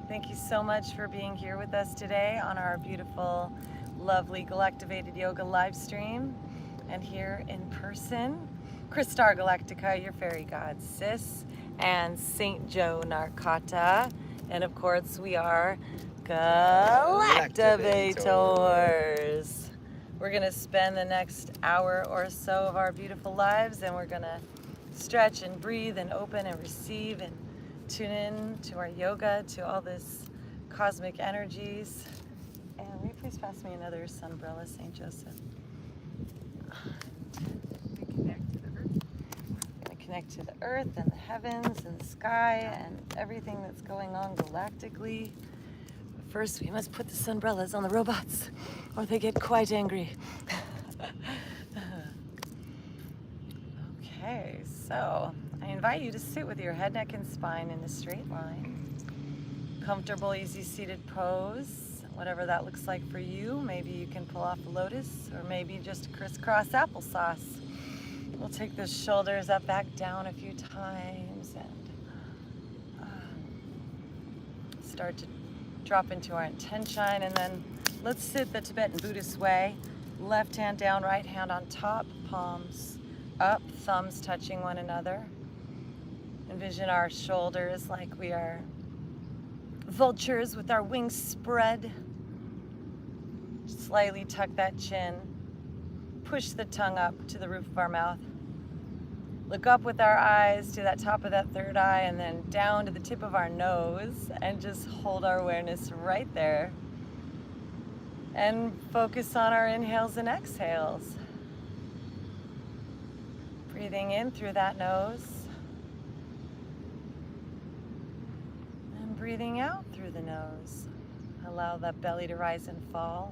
Thank you so much for being here with us today on our beautiful, lovely Galactivated Yoga live stream and here in person. Christar Galactica, your fairy god, Sis, and Saint Joe Narcata. And of course, we are Galactivators. We're going to spend the next hour or so of our beautiful lives, and we're going to stretch and breathe and open and receive and tune in to our yoga, to all this cosmic energies. And will you please pass me another sunbrella, St. Joseph? Connect to the earth and the heavens and the sky and everything that's going on galactically. But first, we must put the sunbrellas on the robots, or they get quite angry. Okay, so I invite you to sit with your head, neck, and spine in a straight line. Comfortable, easy seated pose, whatever that looks like for you. Maybe you can pull off a lotus, or maybe just a crisscross applesauce. We'll take the shoulders up, back down a few times, and start to drop into our intention. And then let's sit the Tibetan Buddhist way. Left hand down, right hand on top, palms up, thumbs touching one another. Envision our shoulders like we are vultures with our wings spread. Slightly tuck that chin. Push the tongue up to the roof of our mouth. Look up with our eyes to that top of that third eye, and then down to the tip of our nose, and just hold our awareness right there. And focus on our inhales and exhales. Breathing in through that nose. And breathing out through the nose. Allow that belly to rise and fall.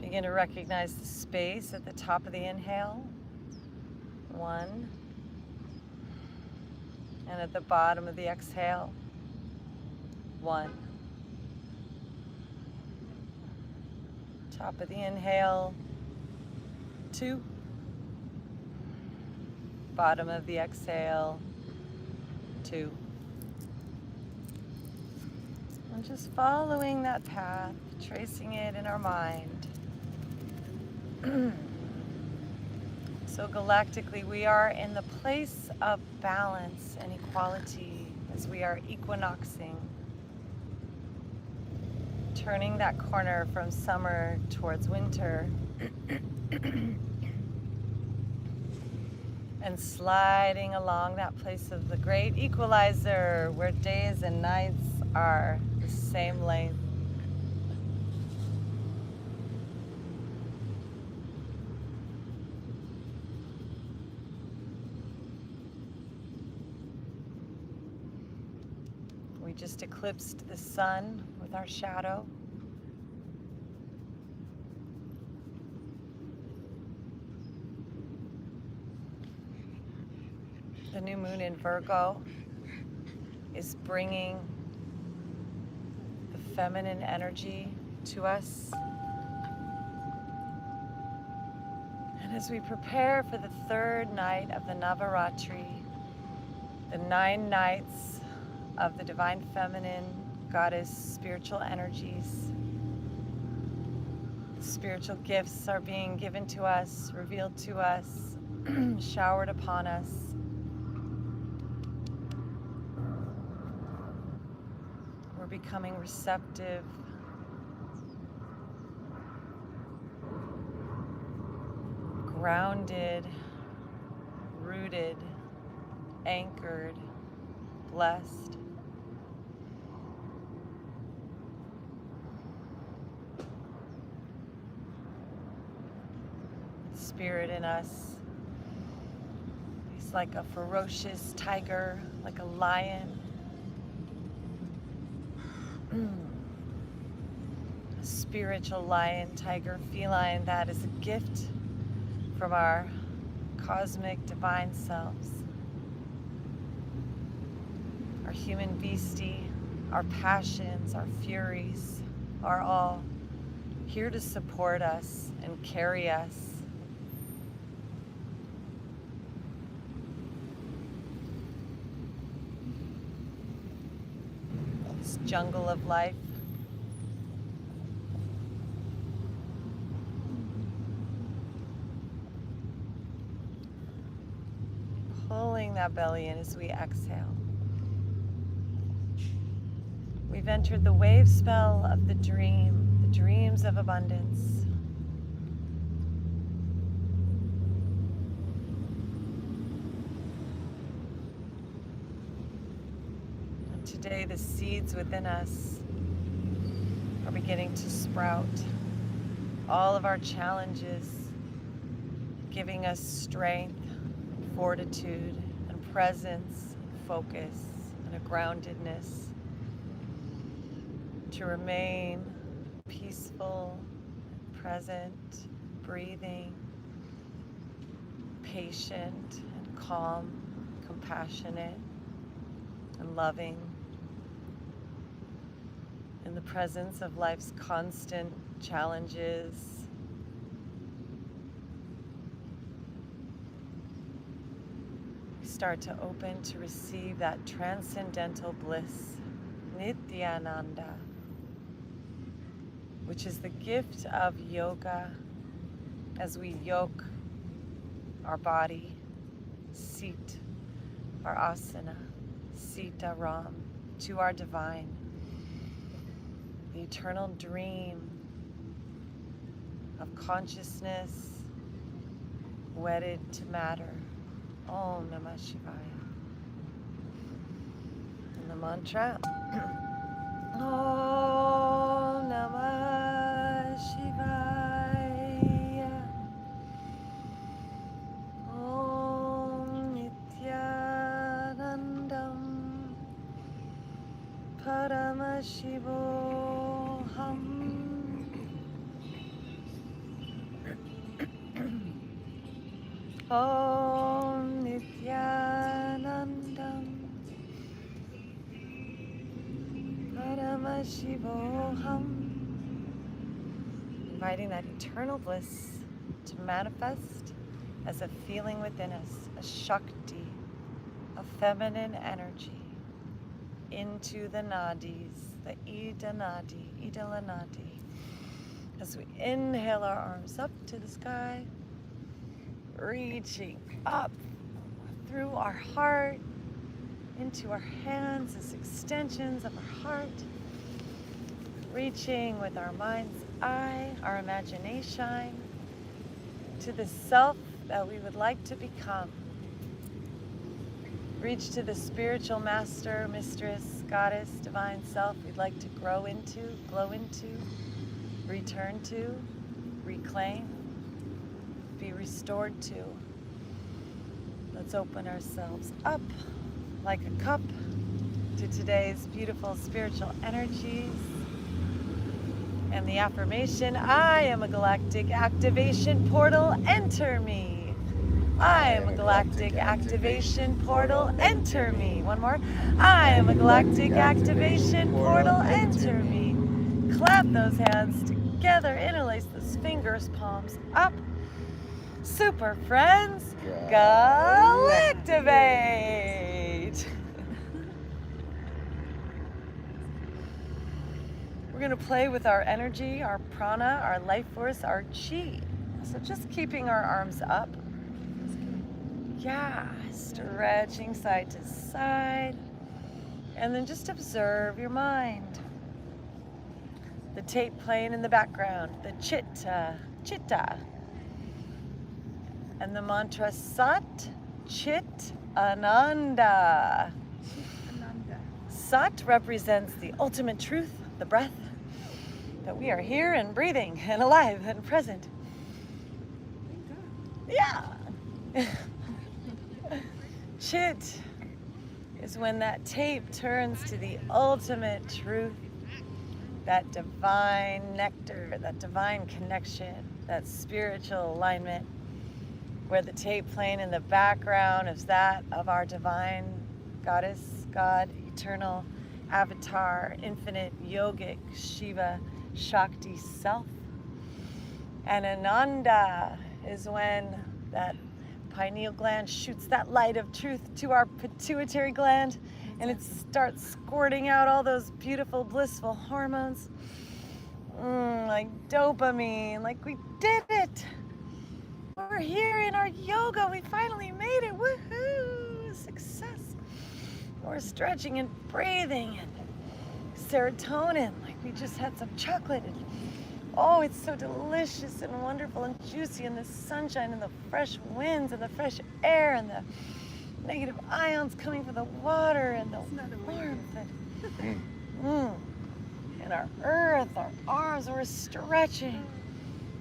Begin to recognize the space at the top of the inhale. 1. And at the bottom of the exhale. 1. Top of the inhale. 2. Bottom of the exhale. 2. And just following that path, tracing it in our mind. So galactically, we are in the place of balance and equality as we are equinoxing, turning that corner from summer towards winter, and sliding along that place of the great equalizer where days and nights are the same length. We just eclipsed the sun with our shadow. The new moon in Virgo is bringing the feminine energy to us. And as we prepare for the third night of the Navaratri, the 9 nights of the divine feminine goddess spiritual energies, spiritual gifts are being given to us, revealed to us, showered upon us. We're becoming receptive, grounded, rooted, anchored, blessed. Spirit in us, he's like a ferocious tiger, like a lion. A spiritual lion, tiger, feline that is a gift from our cosmic divine selves. Our human beastie, our passions, our furies are all here to support us and carry us. this jungle of life. Pulling that belly in as we exhale. We've entered the wave spell of the dream, the dreams of abundance. And today the seeds within us are beginning to sprout. All of our challenges giving us strength, fortitude, and presence, and focus, and a groundedness to remain peaceful, present, breathing, patient, and calm, compassionate, and loving in the presence of life's constant challenges. Start to open to receive that transcendental bliss, Nityananda, which is the gift of yoga as we yoke our body, seat, our asana, Sita Ram, to our divine, the eternal dream of consciousness wedded to matter. Om Namah Shivaya. And the mantra. Om Namah Shivaya. Om Nityanandam Paramashivoham. Om Nityanandam Paramashivoham. Inviting that eternal bliss to manifest as a feeling within us, a Shakti, a feminine energy into the nadis, the Ida Nadi, Ida Nadi. As we inhale our arms up to the sky, reaching up through our heart, into our hands as extensions of our heart, reaching with our mind's eye, our imagination, to the self that we would like to become. Reach to the spiritual master, mistress, goddess, divine self we'd like to grow into, glow into, return to, reclaim, be restored to. Let's open ourselves up like a cup to today's beautiful spiritual energies. And the affirmation, I am a galactic activation portal, enter me. I am a galactic activation portal, enter me. One more. I am a galactic activation portal, enter me. Clap those hands together, interlace those fingers, palms up. Super friends, Galactivate! We're going to play with our energy, our prana, our life force, our chi. So just keeping our arms up. Yeah, stretching side to side. And then just observe your mind. The tape playing in the background, the chitta. And the mantra Sat Chit Ananda. Sat represents the ultimate truth, the breath, that we are here and breathing and alive and present. Yeah. Chit is when that tape turns to the ultimate truth, that divine nectar, that divine connection, that spiritual alignment, where the tape playing in the background is that of our divine goddess, God, eternal avatar, infinite yogic Shiva Shakti self. And Ananda is when that pineal gland shoots that light of truth to our pituitary gland, And it starts squirting out all those beautiful, blissful hormones. Like dopamine, like we did it. We're here in our yoga. We finally made it. Woohoo! Success. We're stretching and breathing and serotonin, like we just had some chocolate. And, oh, it's so delicious and wonderful and juicy, and the sunshine and the fresh winds and the fresh air and the negative ions coming from the water and the warmth and our earth, our arms, we're stretching.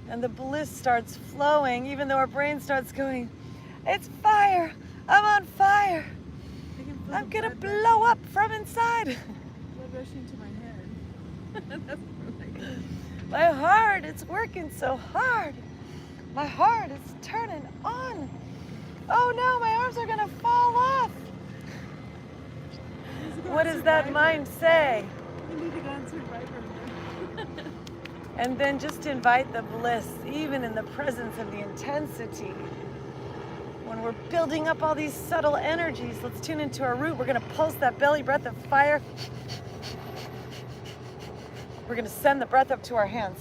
And the bliss starts flowing, even though our brain starts going, it's fire, I'm on fire. I'm gonna blow up from inside. Blood rushing to my head. That's like... My heart, it's working so hard. My heart is turning on. Oh no, my arms are gonna fall off. What does that mind say? You need to go on Survivor. And then just invite the bliss, even in the presence of the intensity. When we're building up all these subtle energies, let's tune into our root. We're gonna pulse that belly breath of fire. We're gonna send the breath up to our hands.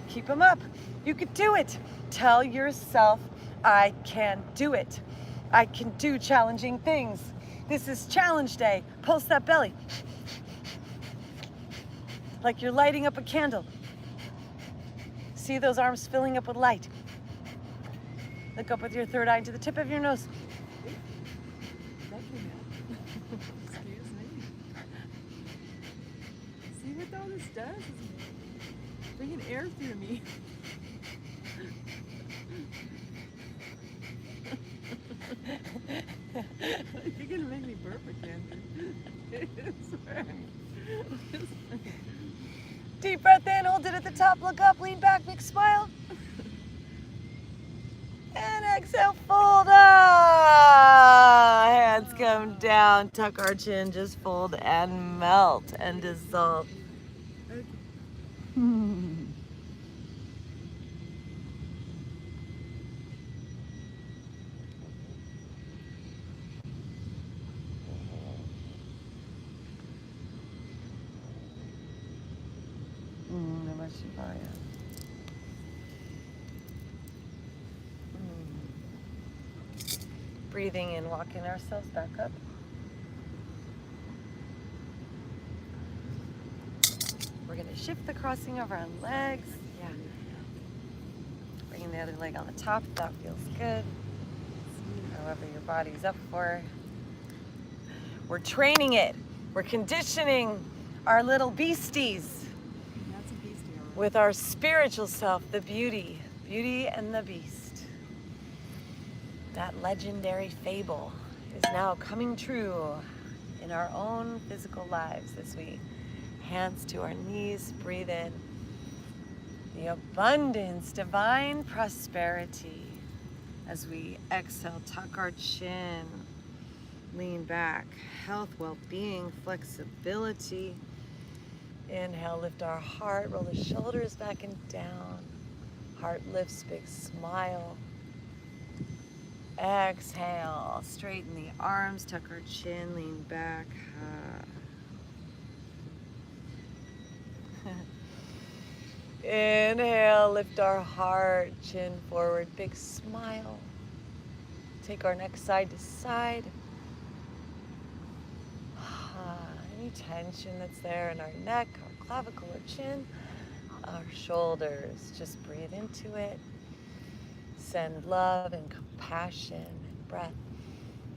Keep them up. You could do it. Tell yourself, I can do it. I can do challenging things. This is challenge day. Pulse that belly. Like you're lighting up a candle. See those arms filling up with light. Look up with your third eye to the tip of your nose. Excuse me. See what all this does? It's bringing air through me. You're gonna make me burp again. I swear. Deep breath in, hold it at the top, look up, lean back, big smile. And exhale, fold. Hands come down, tuck our chin, just fold and melt and dissolve. Okay. Namah Shivaya. Breathing in, walking ourselves back up. We're going to shift the crossing of our legs. Yeah. Bringing the other leg on the top. That feels good. However your body's up for. We're training it. We're conditioning our little beasties That's a beastie already. with our spiritual self, the beauty and the beast. That legendary fable is now coming true in our own physical lives as we hands to our knees, breathe in the abundance, divine prosperity. As we exhale, tuck our chin, lean back, health, well-being, flexibility. Inhale, lift our heart, roll the shoulders back and down. Heart lifts, big smile. Exhale, straighten the arms, tuck our chin, lean back. Inhale, lift our heart, chin forward, big smile. Take our neck side to side. Any tension that's there in our neck, our clavicle or chin, our shoulders, just breathe into it. Send love and compassion and breath.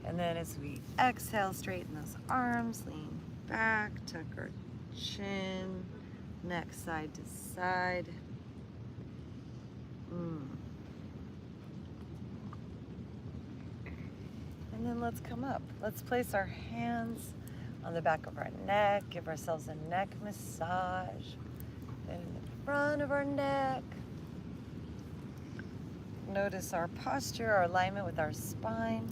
And then as we exhale, straighten those arms, lean back, tuck our chin, neck side to side. And then let's come up. Let's place our hands on the back of our neck, give ourselves a neck massage. Then in the front of our neck. Notice our posture, our alignment with our spine,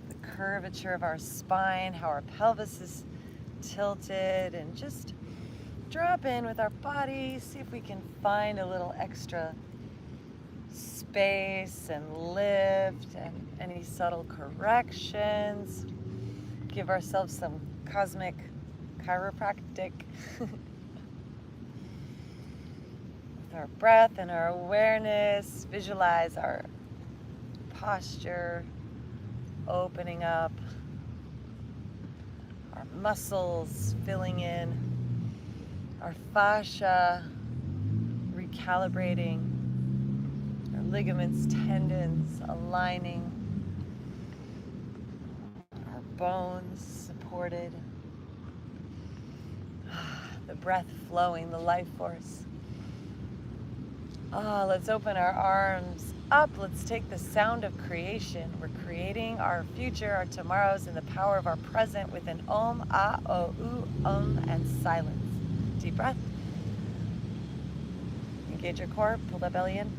the curvature of our spine, how our pelvis is tilted, and just drop in with our body. See if we can find a little extra space and lift and any subtle corrections. give ourselves some cosmic chiropractic with our breath and our awareness. Visualize our posture opening up, our muscles filling in, our fascia recalibrating, our ligaments, tendons aligning, our bones supported, the breath flowing, the life force. Let's open our arms up. Let's take the sound of creation. We're creating our future, our tomorrows, and the power of our present with an om, ah, oh, oo, and silence. Deep breath. Engage your core. Pull that belly in.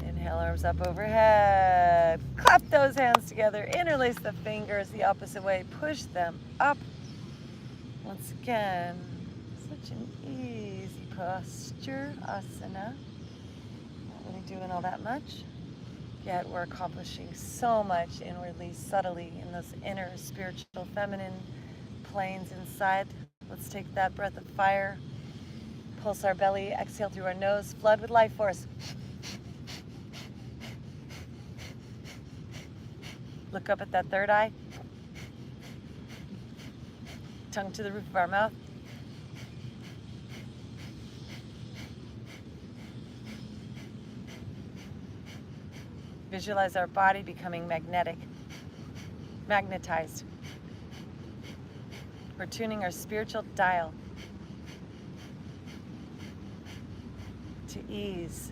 Inhale, arms up overhead. Clap those hands together. Interlace the fingers the opposite way. Push them up. Once again, such an easy posture, asana. Not really doing all that much, yet we're accomplishing so much inwardly, subtly, in those inner spiritual feminine planes inside. Let's take that breath of fire, pulse our belly, exhale through our nose, flood with life force. Look up at that third eye. Tongue to the roof of our mouth. Visualize our body becoming magnetized. We're tuning our spiritual dial to ease,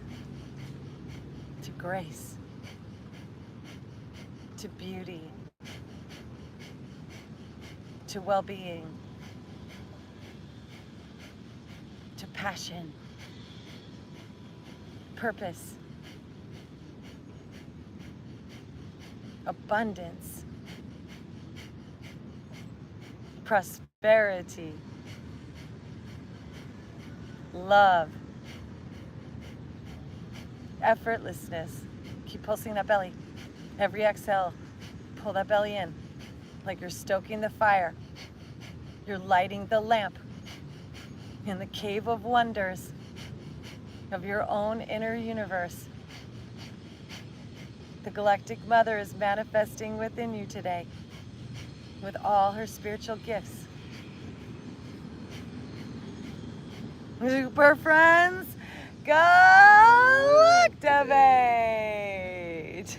to grace, to beauty, to well-being, to passion, purpose, abundance, prosperity, love, effortlessness. Keep pulsing that belly. Every exhale, pull that belly in like you're stoking the fire. You're lighting the lamp in the cave of wonders of your own inner universe. The Galactic Mother is manifesting within you today with all her spiritual gifts. Super friends, Galactivate!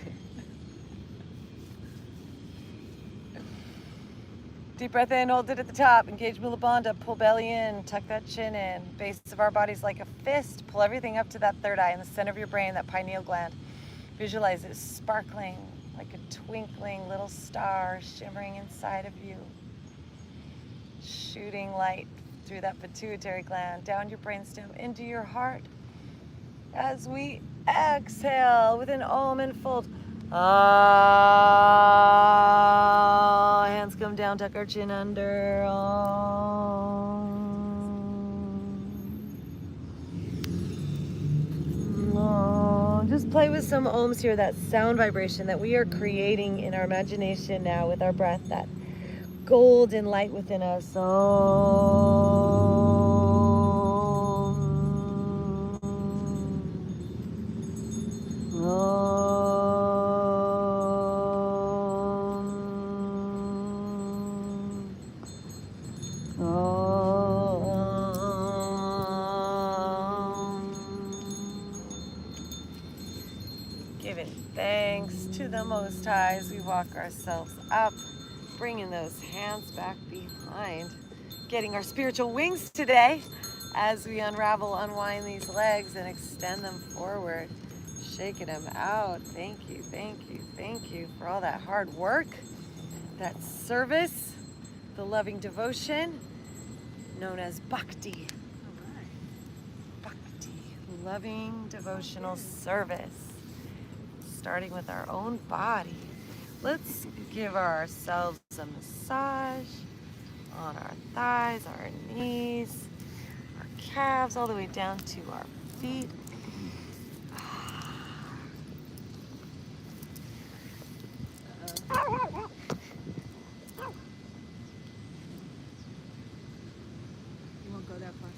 Deep breath in, hold it at the top, engage Mula Bandha, pull belly in, tuck that chin in, base of our bodies like a fist, pull everything up to that third eye in the center of your brain, that pineal gland. Visualize it sparkling like a twinkling little star shimmering inside of you, shooting light through that pituitary gland, down your brainstem, into your heart. As we exhale with an om and fold. Hands come down, tuck our chin under. Just play with some ohms here, that sound vibration that we are creating in our imagination now with our breath, that golden light within us. Giving thanks to the Most High as we walk ourselves up, bringing those hands back behind, getting our spiritual wings today as we unravel, unwind these legs and extend them forward, shaking them out. Thank you, thank you, thank you for all that hard work, that service, the loving devotion known as Bhakti. Bhakti, loving devotional service. Starting with our own body. Let's give ourselves a massage on our thighs, our knees, our calves, all the way down to our feet. You won't go that far.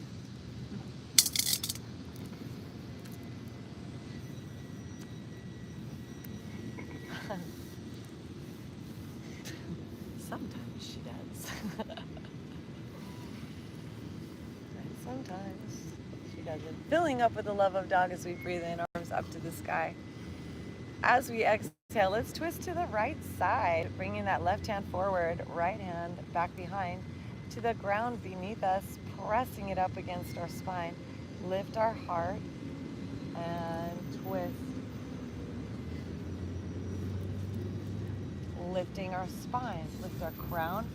Sometimes she does. And sometimes she doesn't. Filling up with the love of dog as we breathe in, arms up to the sky. As we exhale, let's twist to the right side, bringing that left hand forward, right hand back behind to the ground beneath us, pressing it up against our spine. Lift our heart and twist. Lifting our spine, lift our crown.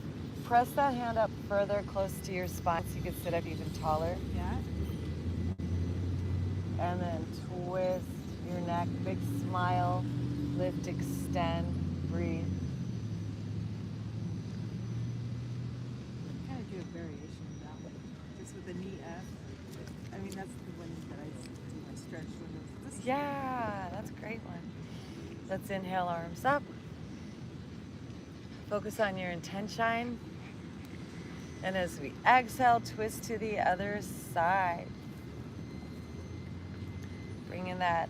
Press that hand up further close to your spine so you can sit up even taller. Yeah. And then twist your neck, big smile, lift, extend, breathe. Kind of do a variation of that one. Just with the knee up. I mean, that's the one that I do my stretch when this. Yeah, that's a great one. Let's inhale, arms up. Focus on your intention. And as we exhale, twist to the other side. Bringing that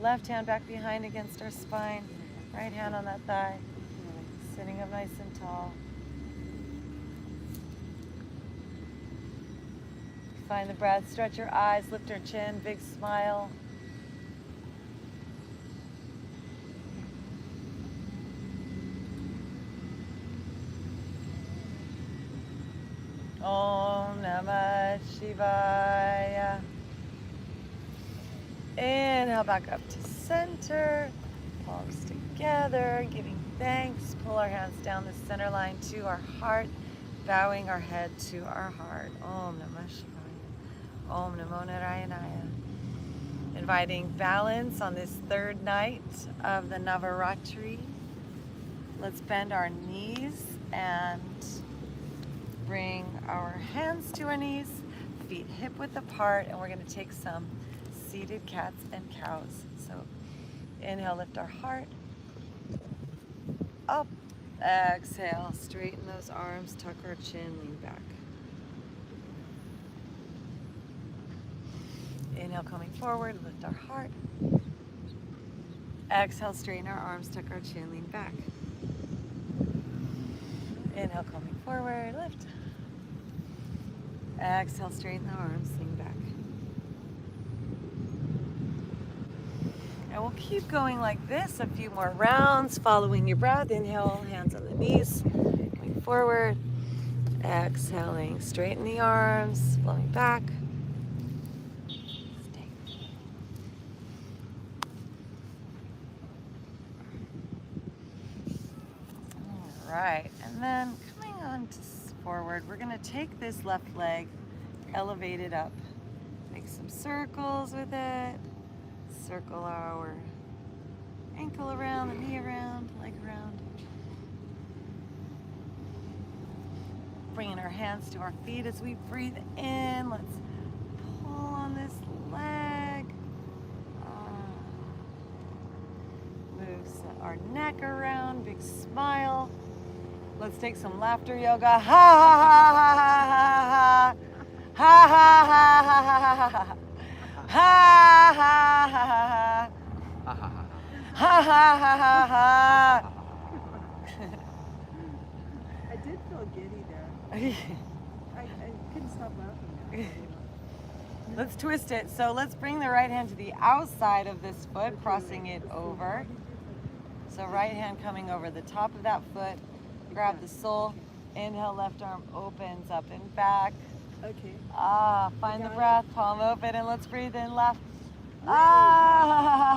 left hand back behind against our spine. Right hand on that thigh. Sitting up nice and tall. Find the breath, stretch your eyes, lift your chin, big smile. Om Namah Shivaya. Inhale back up to center. Palms together, giving thanks. Pull our hands down the center line to our heart, bowing our head to our heart. Om Namah Shivaya. Om Namo Narayanaya. Inviting balance on this third night of the Navaratri. Let's bend our knees and bring our hands to our knees, feet hip width apart, and we're going to take some seated cats and cows. So inhale, lift our heart up. Exhale, straighten those arms, tuck our chin, lean back. Inhale, coming forward, lift our heart. Exhale, straighten our arms, tuck our chin, lean back. Inhale, coming forward, lift. Exhale, straighten the arms, lean back. And we'll keep going like this a few more rounds, following your breath. Inhale, hands on the knees, going forward. Exhaling, straighten the arms, flowing back. Stay. All right, and then coming on to forward, we're gonna take this left leg, elevate it up. Make some circles with it. Circle our ankle around, the knee around, leg around. Bringing our hands to our feet as we breathe in. Let's pull on this leg. Moves our neck around, big smile. Let's take some laughter yoga. Ha ha ha ha ha ha ha ha ha ha. Ha ha ha ha ha ha ha ha. I did feel giddy there. I couldn't stop laughing. Let's twist it. So let's bring the right hand to the outside of this foot, crossing it over. So right hand coming over the top of that foot. Grab the sole. Inhale, left arm opens up and back. Okay. Find the breath, palm open, and let's breathe in left. Ha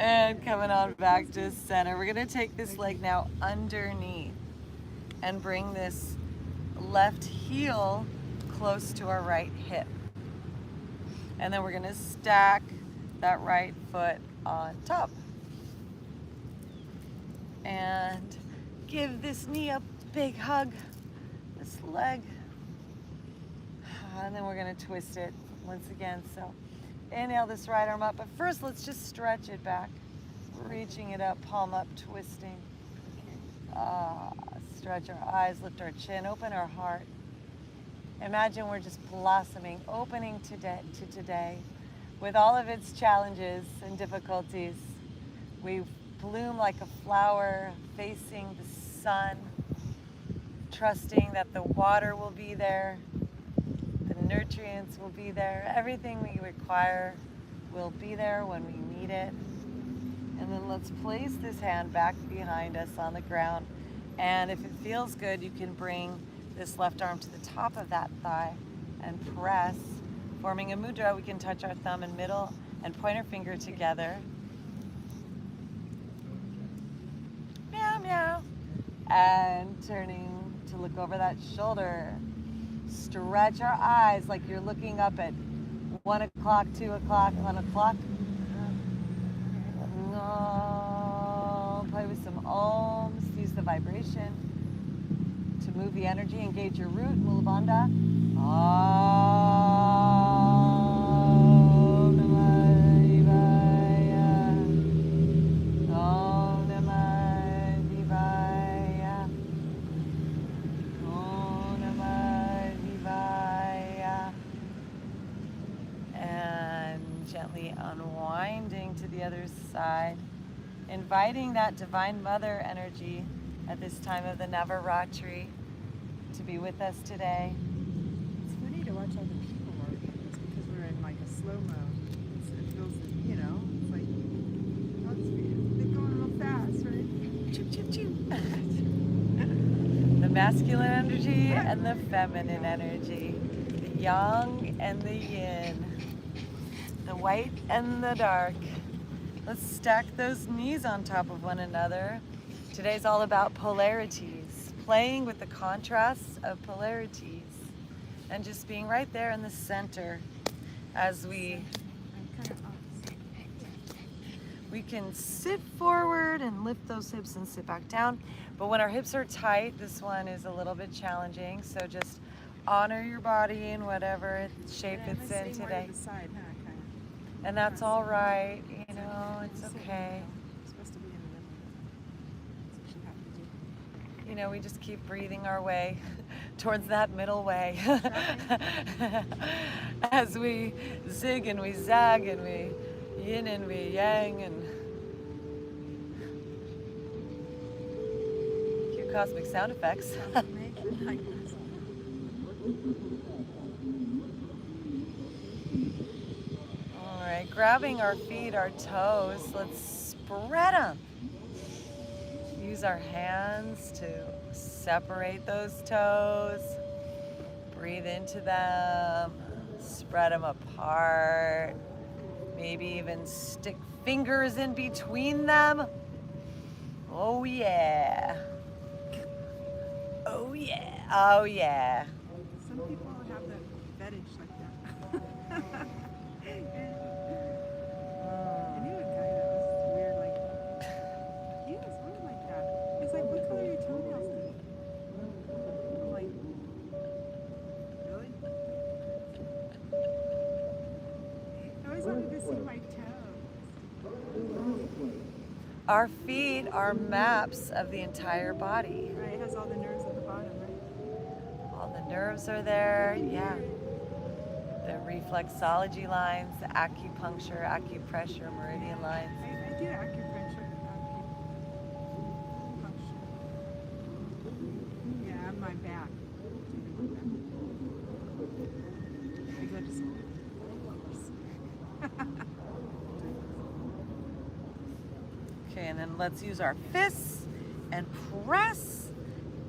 And coming on back to center. We're gonna take this leg now underneath and bring this left heel close to our right hip. And then we're gonna stack that right foot on top. And give this knee a big hug, this leg. And then we're gonna twist it once again. So inhale this right arm up, but first let's just stretch it back. Reaching it up, palm up, twisting. Stretch our eyes, lift our chin, open our heart. Imagine we're just blossoming, opening to today with all of its challenges and difficulties. We bloom like a flower facing the sun, trusting that the water will be there, the nutrients will be there, everything we require will be there when we need it. And then let's place this hand back behind us on the ground. And if it feels good, you can bring this left arm to the top of that thigh and press, forming a mudra. We can touch our thumb and middle and pointer finger together. Meow, meow. And turning to look over that shoulder. Stretch our eyes like you're looking up at 1 o'clock, 2 o'clock, 1 o'clock. Play with some ohms. Use the vibration to move the energy. Engage your root, Mulabandha. Om Namah Shivaya. Om Namah Shivaya. Om Namah Shivaya. And gently unwinding to the other side. Inviting that Divine Mother energy at this time of the Navaratri to be with us today. It's funny to watch other people work. It's because we're in like a slow-mo. It feels, you know, it's like, they're going real fast, right? Choo, choo, choo. The masculine energy and the feminine energy. The yang and the yin. The white and the dark. Let's stack those knees on top of one another. Today's all about polarities, playing with the contrasts of polarities, and just being right there in the center as we can sit forward and lift those hips and sit back down. But when our hips are tight, this one is a little bit challenging. So just honor your body in whatever shape it's in today. And that's all right, you know, it's okay. You know, we just keep breathing our way towards that middle way. As we zig and we zag and we yin and we yang and cue cosmic sound effects. Alright, grabbing our feet, our toes, let's spread them. Use our hands to separate those toes. Breathe into them, spread them apart. Maybe even stick fingers in between them. Oh yeah. Oh yeah. Oh yeah. Some people have that fetish like that. I knew a guy that was weird, like, he was weird like that. He's like, what color are your toenails to be? I'm like, really? I always wanted to see my toes. Our feet are maps of the entire body. Right, it has all the nerves at the bottom, right? All the nerves are there, yeah. The reflexology lines, the acupuncture, acupressure, meridian lines. I do acupressure. Yeah, on my back. I go to school. Okay, and then let's use our fists and press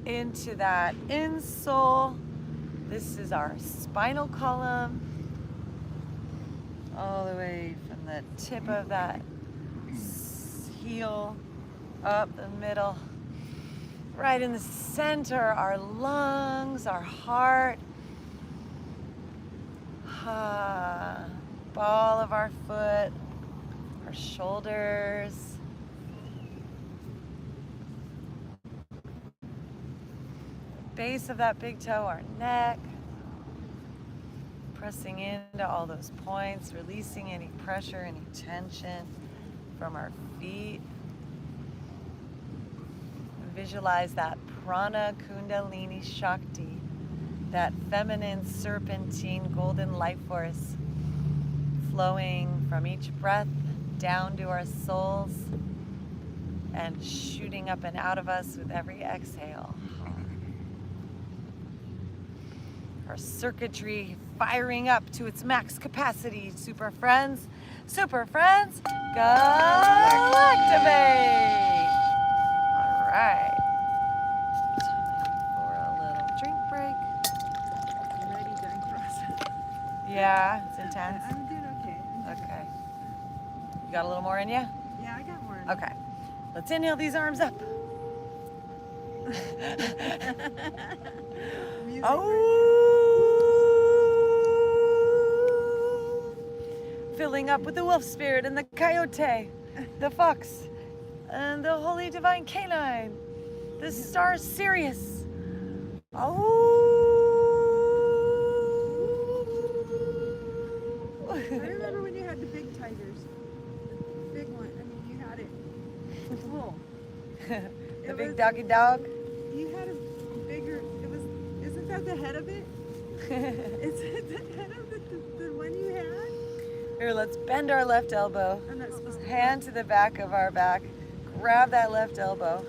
into that insole. This is our spinal column. All the way from the tip of that heel, up the middle. Right in the center, our lungs, our heart. Ball of our foot, our shoulders. Base of that big toe, our neck. Pressing into all those points, releasing any pressure, any tension from our feet. Visualize that prana kundalini shakti, that feminine serpentine golden life force flowing from each breath down to our souls and shooting up and out of us with every exhale. Our circuitry firing up to its max capacity. Super friends, Galactivate! All right. Time for a little drink break. I'm ready during process. Yeah, it's intense. I'm doing okay. Okay. You got a little more in you? Yeah, I got more. Okay. Let's inhale these arms up. Music. Filling up with the wolf spirit and the coyote, the fox, and the holy divine canine, the star Sirius. I remember when you had the big tigers. Big one. I mean, you had it full. The big doggy dog. You had a bigger. Isn't that the head of it? Is it the head of the one you had? Here, let's bend our left elbow. I'm not supposed to. Hand to the back of our back. Grab that left elbow.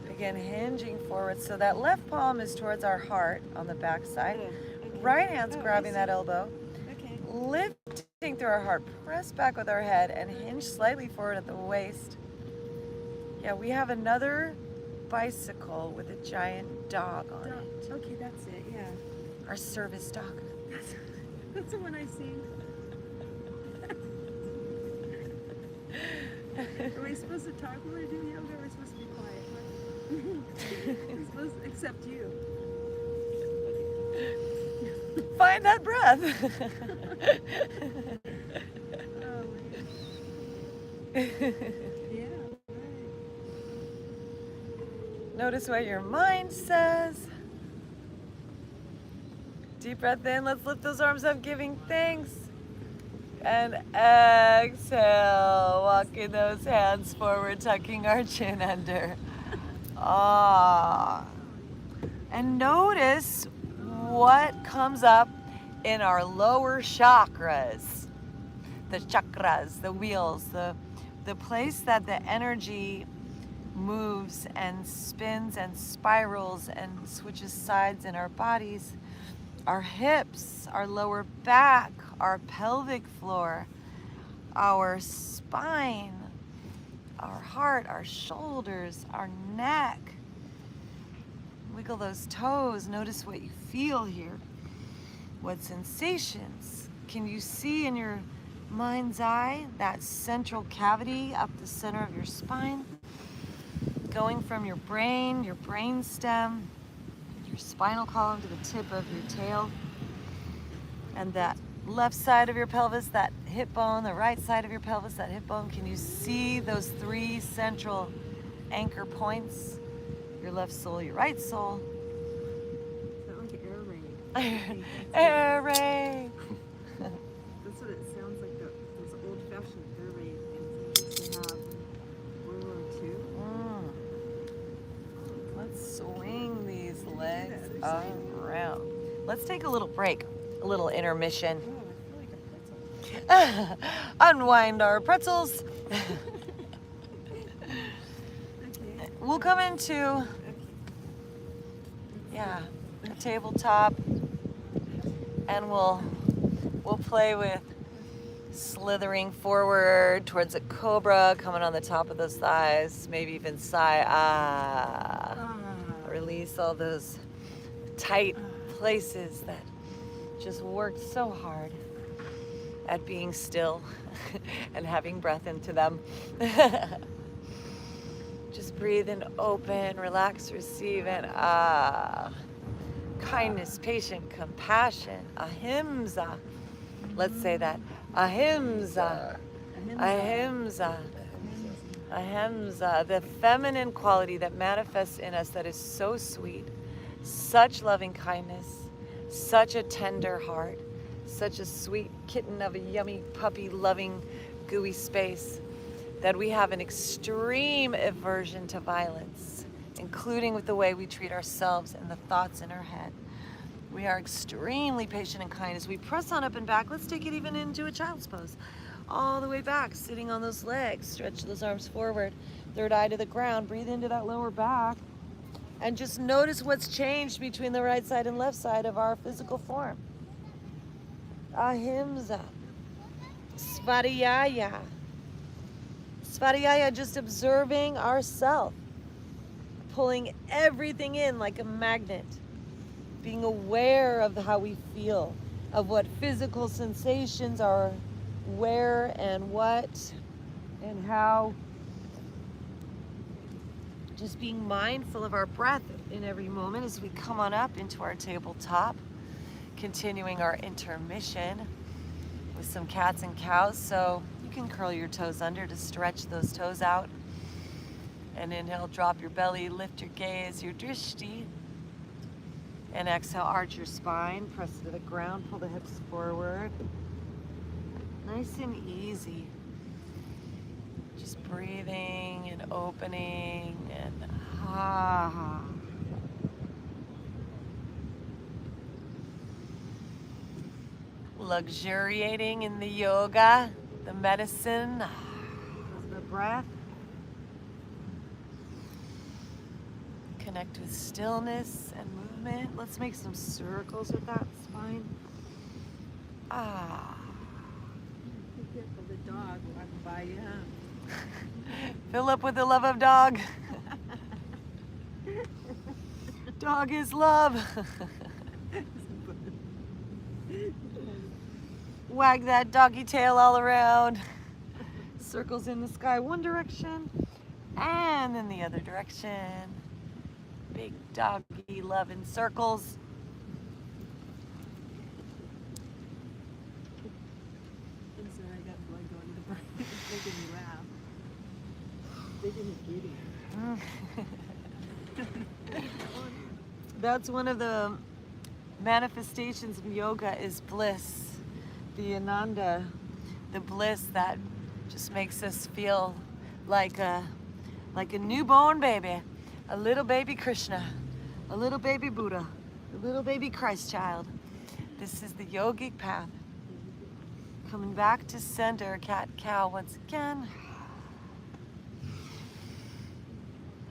Begin hinging forward. So that left palm is towards our heart on the back side. Okay. Right hand's grabbing that elbow. Okay. Lifting through our heart. Press back with our head and hinge slightly forward at the waist. Yeah, we have another bicycle with a giant dog on it. Okay, that's it. Yeah. Our service dog. That's the one I seen. Are we supposed to talk when we do yoga, or are we supposed to be quiet? We're supposed to accept you. Find that breath. Oh, man. Yeah. Notice what your mind says. Deep breath in. Let's lift those arms up, giving thanks. And exhale, walking those hands forward, tucking our chin under. Ah. And notice what comes up in our lower chakras. The chakras, the wheels, the place that the energy moves and spins and spirals and switches sides in our bodies. Our hips, our lower back, our pelvic floor, our spine, our heart, our shoulders, our neck. Wiggle those toes. Notice what you feel here. What sensations can you see in your mind's eye? That central cavity up the center of your spine, going from your brain stem, your spinal column to the tip of your tail, and that left side of your pelvis, that hip bone, the right side of your pelvis, that hip bone. Can you see those three central anchor points? Your left soul, your right soul. Sound like an air raid. Air raid. That's what it sounds like. Those old-fashioned air raid things they used to have World War II. Let's swing these legs around. Let's take a little break, a little intermission. Oh, I feel like a pretzel. Unwind our pretzels. Okay. We'll come into, yeah, a tabletop, and we'll play with slithering forward towards a cobra, coming on the top of those thighs, maybe even sigh, release all those tight places that just worked so hard at being still and having breath into them. Just breathe in, open, relax, receive, and kindness, patient, compassion, ahimsa. Let's say that. Ahimsa. Ahimsa. Ahimsa. The feminine quality that manifests in us that is so sweet, such loving kindness, such a tender heart, such a sweet kitten of a yummy puppy loving gooey space, that we have an extreme aversion to violence, including with the way we treat ourselves and the thoughts in our head. We are extremely patient and kind as we press on up and back. Let's take it even into a child's pose. All the way back, sitting on those legs. Stretch those arms forward. Third eye to the ground. Breathe into that lower back. And just notice what's changed between the right side and left side of our physical form. Ahimsa. Svadhyaya. Svadhyaya, just observing ourself, pulling everything in like a magnet, being aware of how we feel, of what physical sensations are, where and what and how. Just being mindful of our breath in every moment as we come on up into our tabletop, continuing our intermission with some cats and cows. So you can curl your toes under to stretch those toes out. And inhale, drop your belly, lift your gaze, your drishti. And exhale, arch your spine, press to the ground, pull the hips forward. Nice and easy. Just breathing and opening and luxuriating in the yoga, the medicine, the breath. Connect with stillness and movement. Let's make some circles with that spine. Be careful, the dog walking by you. Fill up with the love of dog. Dog is love. Wag that doggy tail all around. Circles in the sky one direction and then the other direction. Big doggy love in circles. I'm sorry, I got blood going to the brain. It's making me laugh. They didn't get it. That's one of the manifestations of yoga is bliss. The ananda, the bliss that just makes us feel like a newborn baby, a little baby Krishna, a little baby Buddha, a little baby Christ child. This is the yogic path. Coming back to center, cat, cow once again.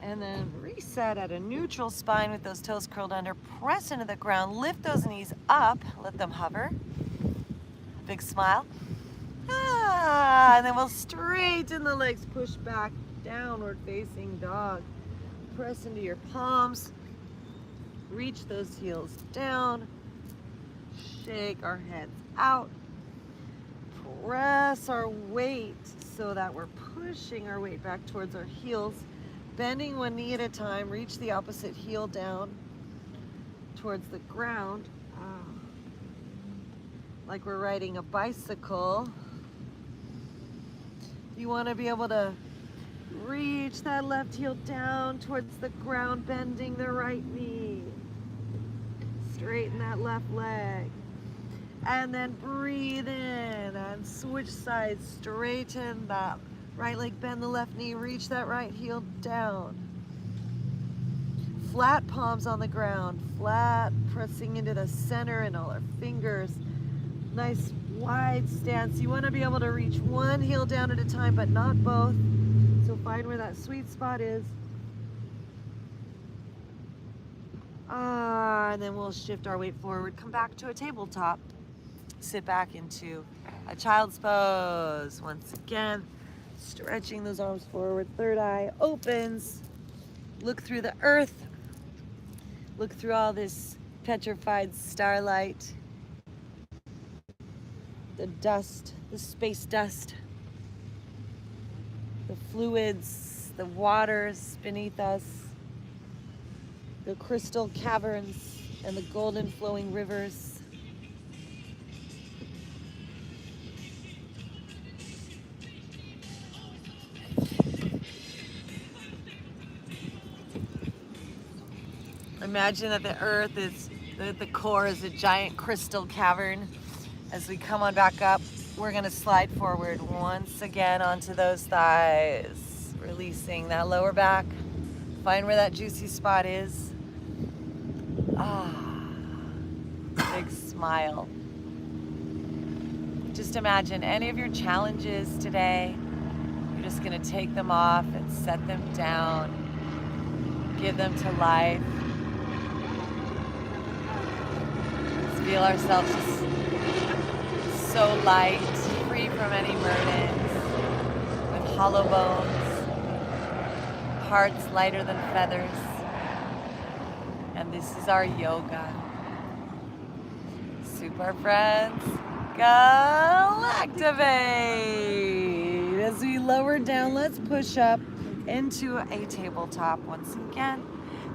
And then reset at a neutral spine with those toes curled under. Press into the ground, lift those knees up, let them hover. Big smile. And then we'll straighten the legs, push back, downward facing dog. Press into your palms. Reach those heels down. Shake our heads out. Press our weight so that we're pushing our weight back towards our heels. Bending one knee at a time. Reach the opposite heel down towards the ground. Like we're riding a bicycle. You want to be able to reach that left heel down towards the ground, bending the right knee. Straighten that left leg. And then breathe in and switch sides. Straighten that right leg, bend the left knee, reach that right heel down. Flat palms on the ground, flat, pressing into the center and all our fingers. Nice wide stance. You want to be able to reach one heel down at a time, but not both. So find where that sweet spot is. And then we'll shift our weight forward. Come back to a tabletop. Sit back into a child's pose. Once again, stretching those arms forward. Third eye opens. Look through the earth. Look through all this petrified starlight. The dust, the space dust, the fluids, the waters beneath us, the crystal caverns and the golden flowing rivers. Imagine that the earth is, that the core is a giant crystal cavern. As we come on back up, we're gonna slide forward once again onto those thighs, releasing that lower back. Find where that juicy spot is. Ah, big smile. Just imagine any of your challenges today, you're just gonna take them off and set them down, give them to life. Just feel ourselves just so light, free from any burdens, with hollow bones, hearts lighter than feathers. And this is our yoga. Super friends, Galactivate! As we lower down, let's push up into a tabletop once again.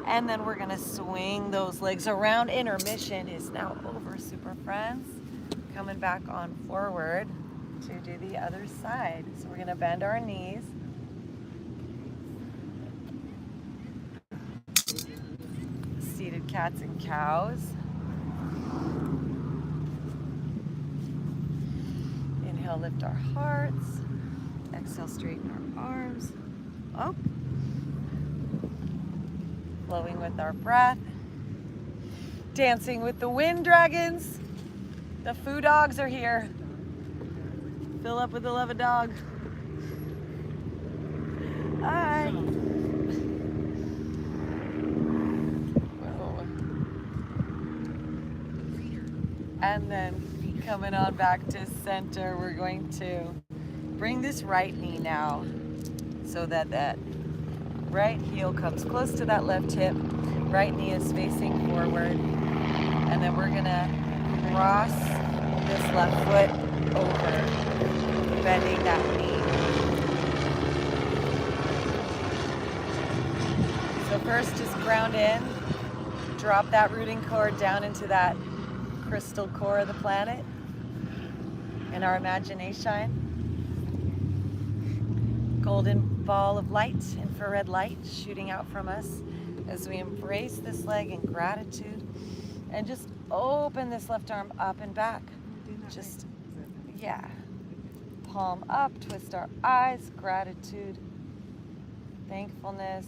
And then we're gonna swing those legs around. Intermission is now over, super friends. Coming back on forward to do the other side. So we're gonna bend our knees. Seated cats and cows. Inhale, lift our hearts. Exhale, straighten our arms. Up. Flowing with our breath. Dancing with the wind dragons. The foo dogs are here. Fill up with the love of dog. Hi. And then coming on back to center, we're going to bring this right knee now so that that right heel comes close to that left hip. Right knee is facing forward. And then we're gonna cross this left foot over, bending that knee. So first, just ground in, drop that rooting cord down into that crystal core of the planet in our imagination. Golden ball of light, infrared light shooting out from us as we embrace this leg in gratitude and just open this left arm up and back. Just, yeah. Palm up, twist our eyes, gratitude, thankfulness.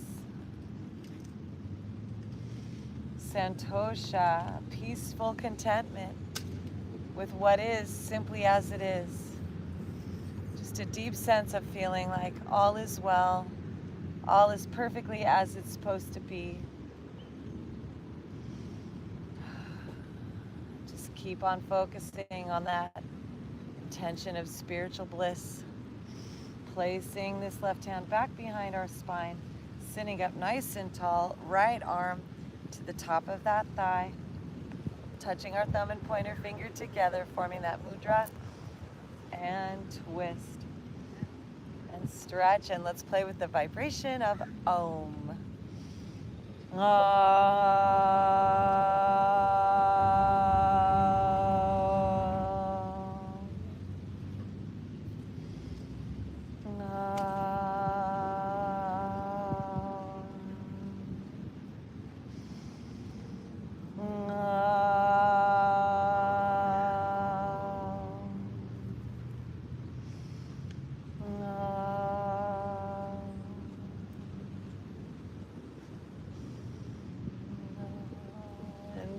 Santosha, peaceful contentment with what is simply as it is. Just a deep sense of feeling like all is well, all is perfectly as it's supposed to be. Just keep on focusing on that intention of spiritual bliss. Placing this left hand back behind our spine, sitting up nice and tall, right arm to the top of that thigh, touching our thumb and pointer finger together, forming that mudra, and twist and stretch. And let's play with the vibration of Om.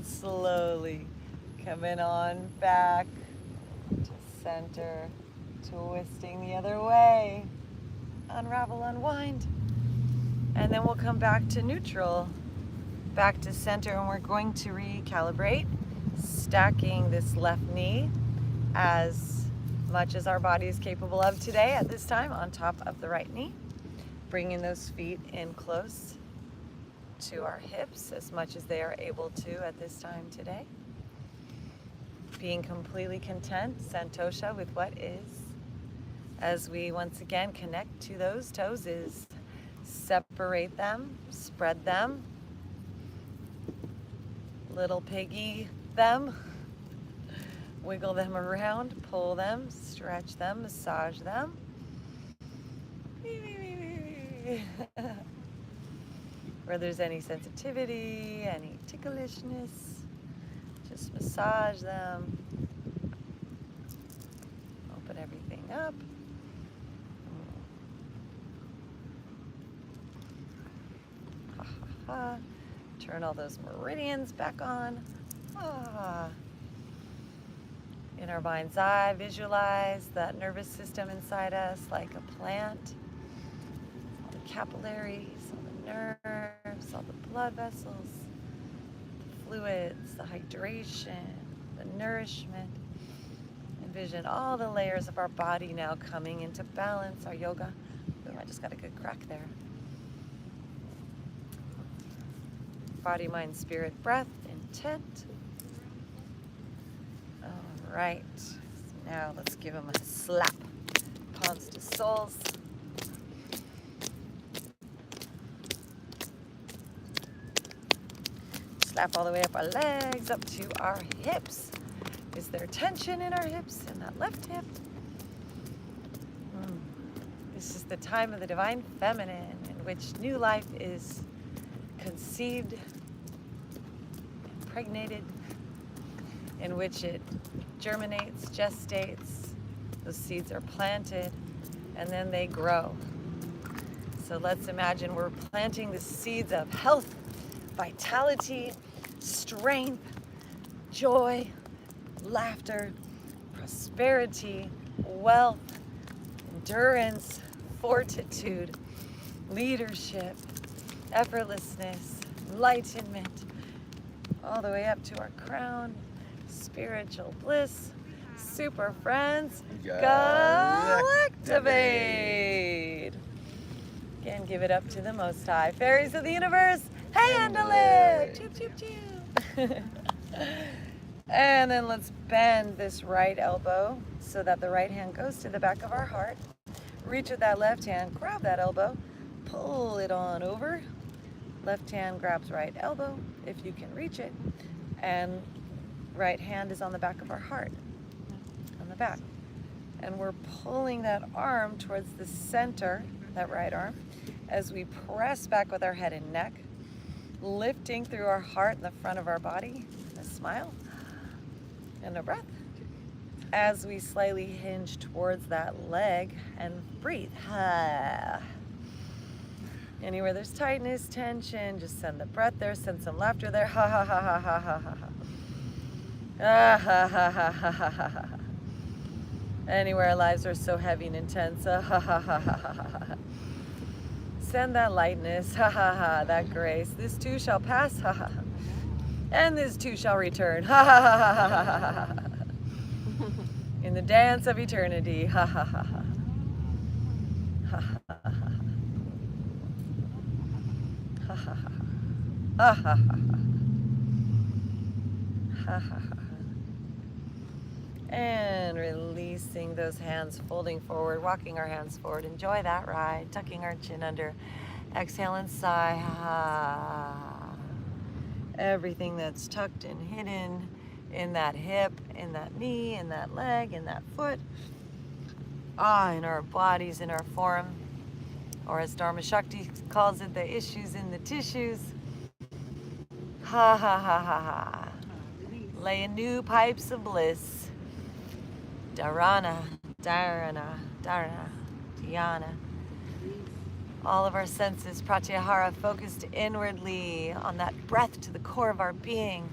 Slowly coming on back to center, twisting the other way, unravel, unwind, and then we'll come back to neutral, back to center, and we're going to recalibrate, stacking this left knee as much as our body is capable of today at this time on top of the right knee, bringing those feet in close to our hips as much as they are able to at this time today. Being completely content, santosha, with what is, as we once again connect to those toes. Separate them, spread them, little piggy them, wiggle them around, pull them, stretch them, massage them. Where there's any sensitivity, any ticklishness, just massage them. Open everything up. Ha ha ha. Turn all those meridians back on. Ah. In our mind's eye, visualize that nervous system inside us like a plant. All the capillaries, all the nerves, all the blood vessels, the fluids, the hydration, the nourishment. Envision all the layers of our body now coming into balance, our yoga. Ooh, I just got a good crack there. Body, mind, spirit, breath, intent. All right, now let's give them a slap. Palms to soles. Slap all the way up our legs, up to our hips. Is there tension in our hips, in that left hip? This is the time of the divine feminine in which new life is conceived, impregnated, in which it germinates, gestates, those seeds are planted, and then they grow. So let's imagine we're planting the seeds of health, vitality, strength, joy, laughter, prosperity, wealth, endurance, fortitude, leadership, effortlessness, enlightenment, all the way up to our crown, spiritual bliss, super friends, Galactivate. Again, give it up to the Most High. Fairies of the universe, handle it! Choop, choop, choop. And then let's bend this right elbow so that the right hand goes to the back of our heart. Reach with that left hand, grab that elbow, pull it on over. Left hand grabs right elbow, if you can reach it. And right hand is on the back of our heart, on the back. And we're pulling that arm towards the center, that right arm, as we press back with our head and neck, lifting through our heart and the front of our body. A smile and a breath. As we slightly hinge towards that leg and breathe. Anywhere there's tightness, tension, just send the breath there, send some laughter there. Ha ha ha ha ha ha ha. Ah ha ha ha ha ha ha ha. Anywhere our lives are so heavy and intense. Ah ha ha ha ha ha ha. Send that lightness, ha ha ha, that grace. This too shall pass, ha ha. And this too shall return, ha ha ha ha ha ha ha. In the dance of eternity, ha ha ha ha. Ha ha ha ha. Ha ha ha. Ha ha ha. Ha ha ha. And releasing those hands, folding forward, walking our hands forward. Enjoy that ride, tucking our chin under. Exhale and sigh. Everything that's tucked and hidden in that hip, in that knee, in that leg, in that foot. In our bodies, in our form. Or as Dharma Shakti calls it, the issues in the tissues. Ha ha ha ha ha. Laying new pipes of bliss. Dharana, dharana, dharana, dhyana. All of our senses, pratyahara, focused inwardly on that breath to the core of our being.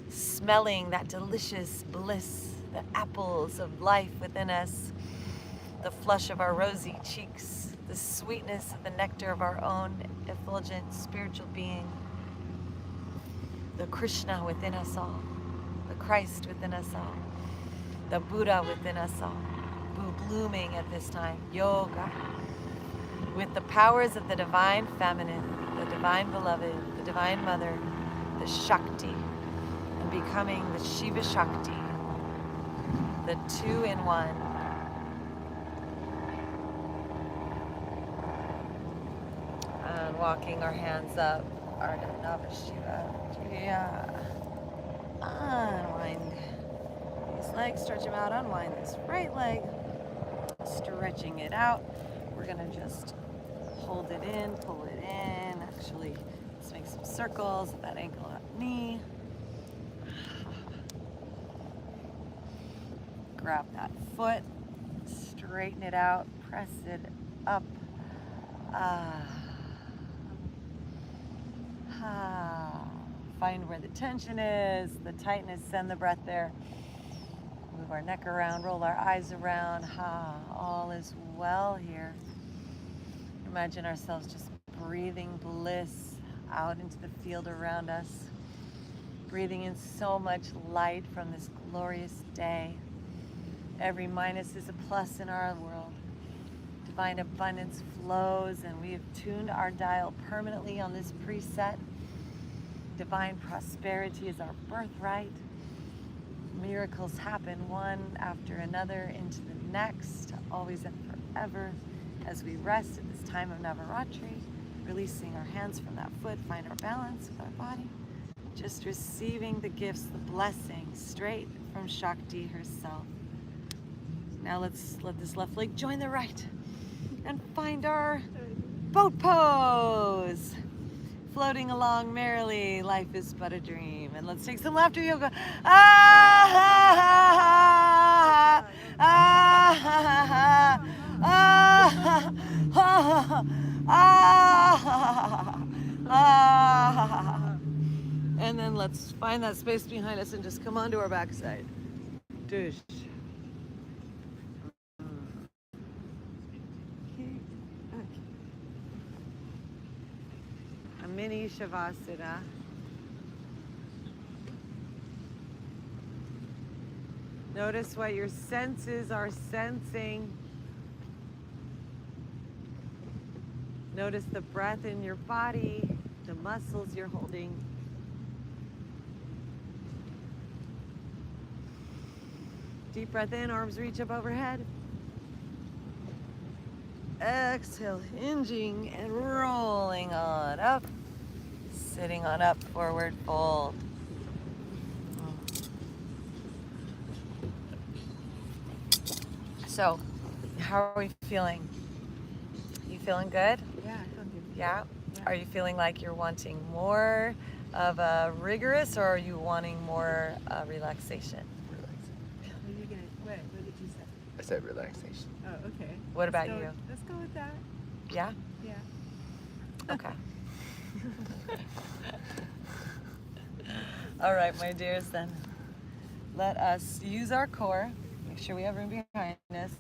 Smelling that delicious bliss, the apples of life within us, the flush of our rosy cheeks, the sweetness of the nectar of our own effulgent spiritual being, the Krishna within us all, the Christ within us all, the Buddha within us all, blooming at this time, yoga, with the powers of the divine feminine, the divine beloved, the divine mother, the Shakti, and becoming the Shiva Shakti, the two-in-one. walking our hands up. Ardha Navashiva. Yeah. Unwind these legs, stretch them out, unwind this right leg, stretching it out. We're gonna just hold it in, pull it in. Actually, let's make some circles with that ankle, that knee. Grab that foot, straighten it out, press it up. Find where the tension is, the tightness, send the breath there. Move our neck around, roll our eyes around. All is well here. Imagine ourselves just breathing bliss out into the field around us. Breathing in so much light from this glorious day. Every minus is a plus in our world. Divine abundance flows, and we have tuned our dial permanently on this preset. Divine prosperity is our birthright. Miracles happen one after another into the next, always and forever, as we rest at this time of Navaratri, releasing our hands from that foot, find our balance with our body, just receiving the gifts, the blessings, straight from Shakti herself. Now let's let this left leg join the right and find our boat pose. Floating along merrily, life is but a dream. And let's take some laughter yoga. And then let's find that space behind us and just come onto our backside. Douche. Mini Shavasana. Notice what your senses are sensing. Notice the breath in your body, the muscles you're holding. Deep breath in, arms reach up overhead. Exhale, hinging and rolling on up. Sitting on up, forward fold. So, how are we feeling? You feeling good? Yeah, I feel good. Yeah? Are you feeling like you're wanting more of a rigorous, or are you wanting more relaxation? What did you say? I said relaxation. Oh, okay. What about you? Let's go with that. Yeah? Yeah. Okay. All right, my dears, then let us use our core. Make sure we have room behind us.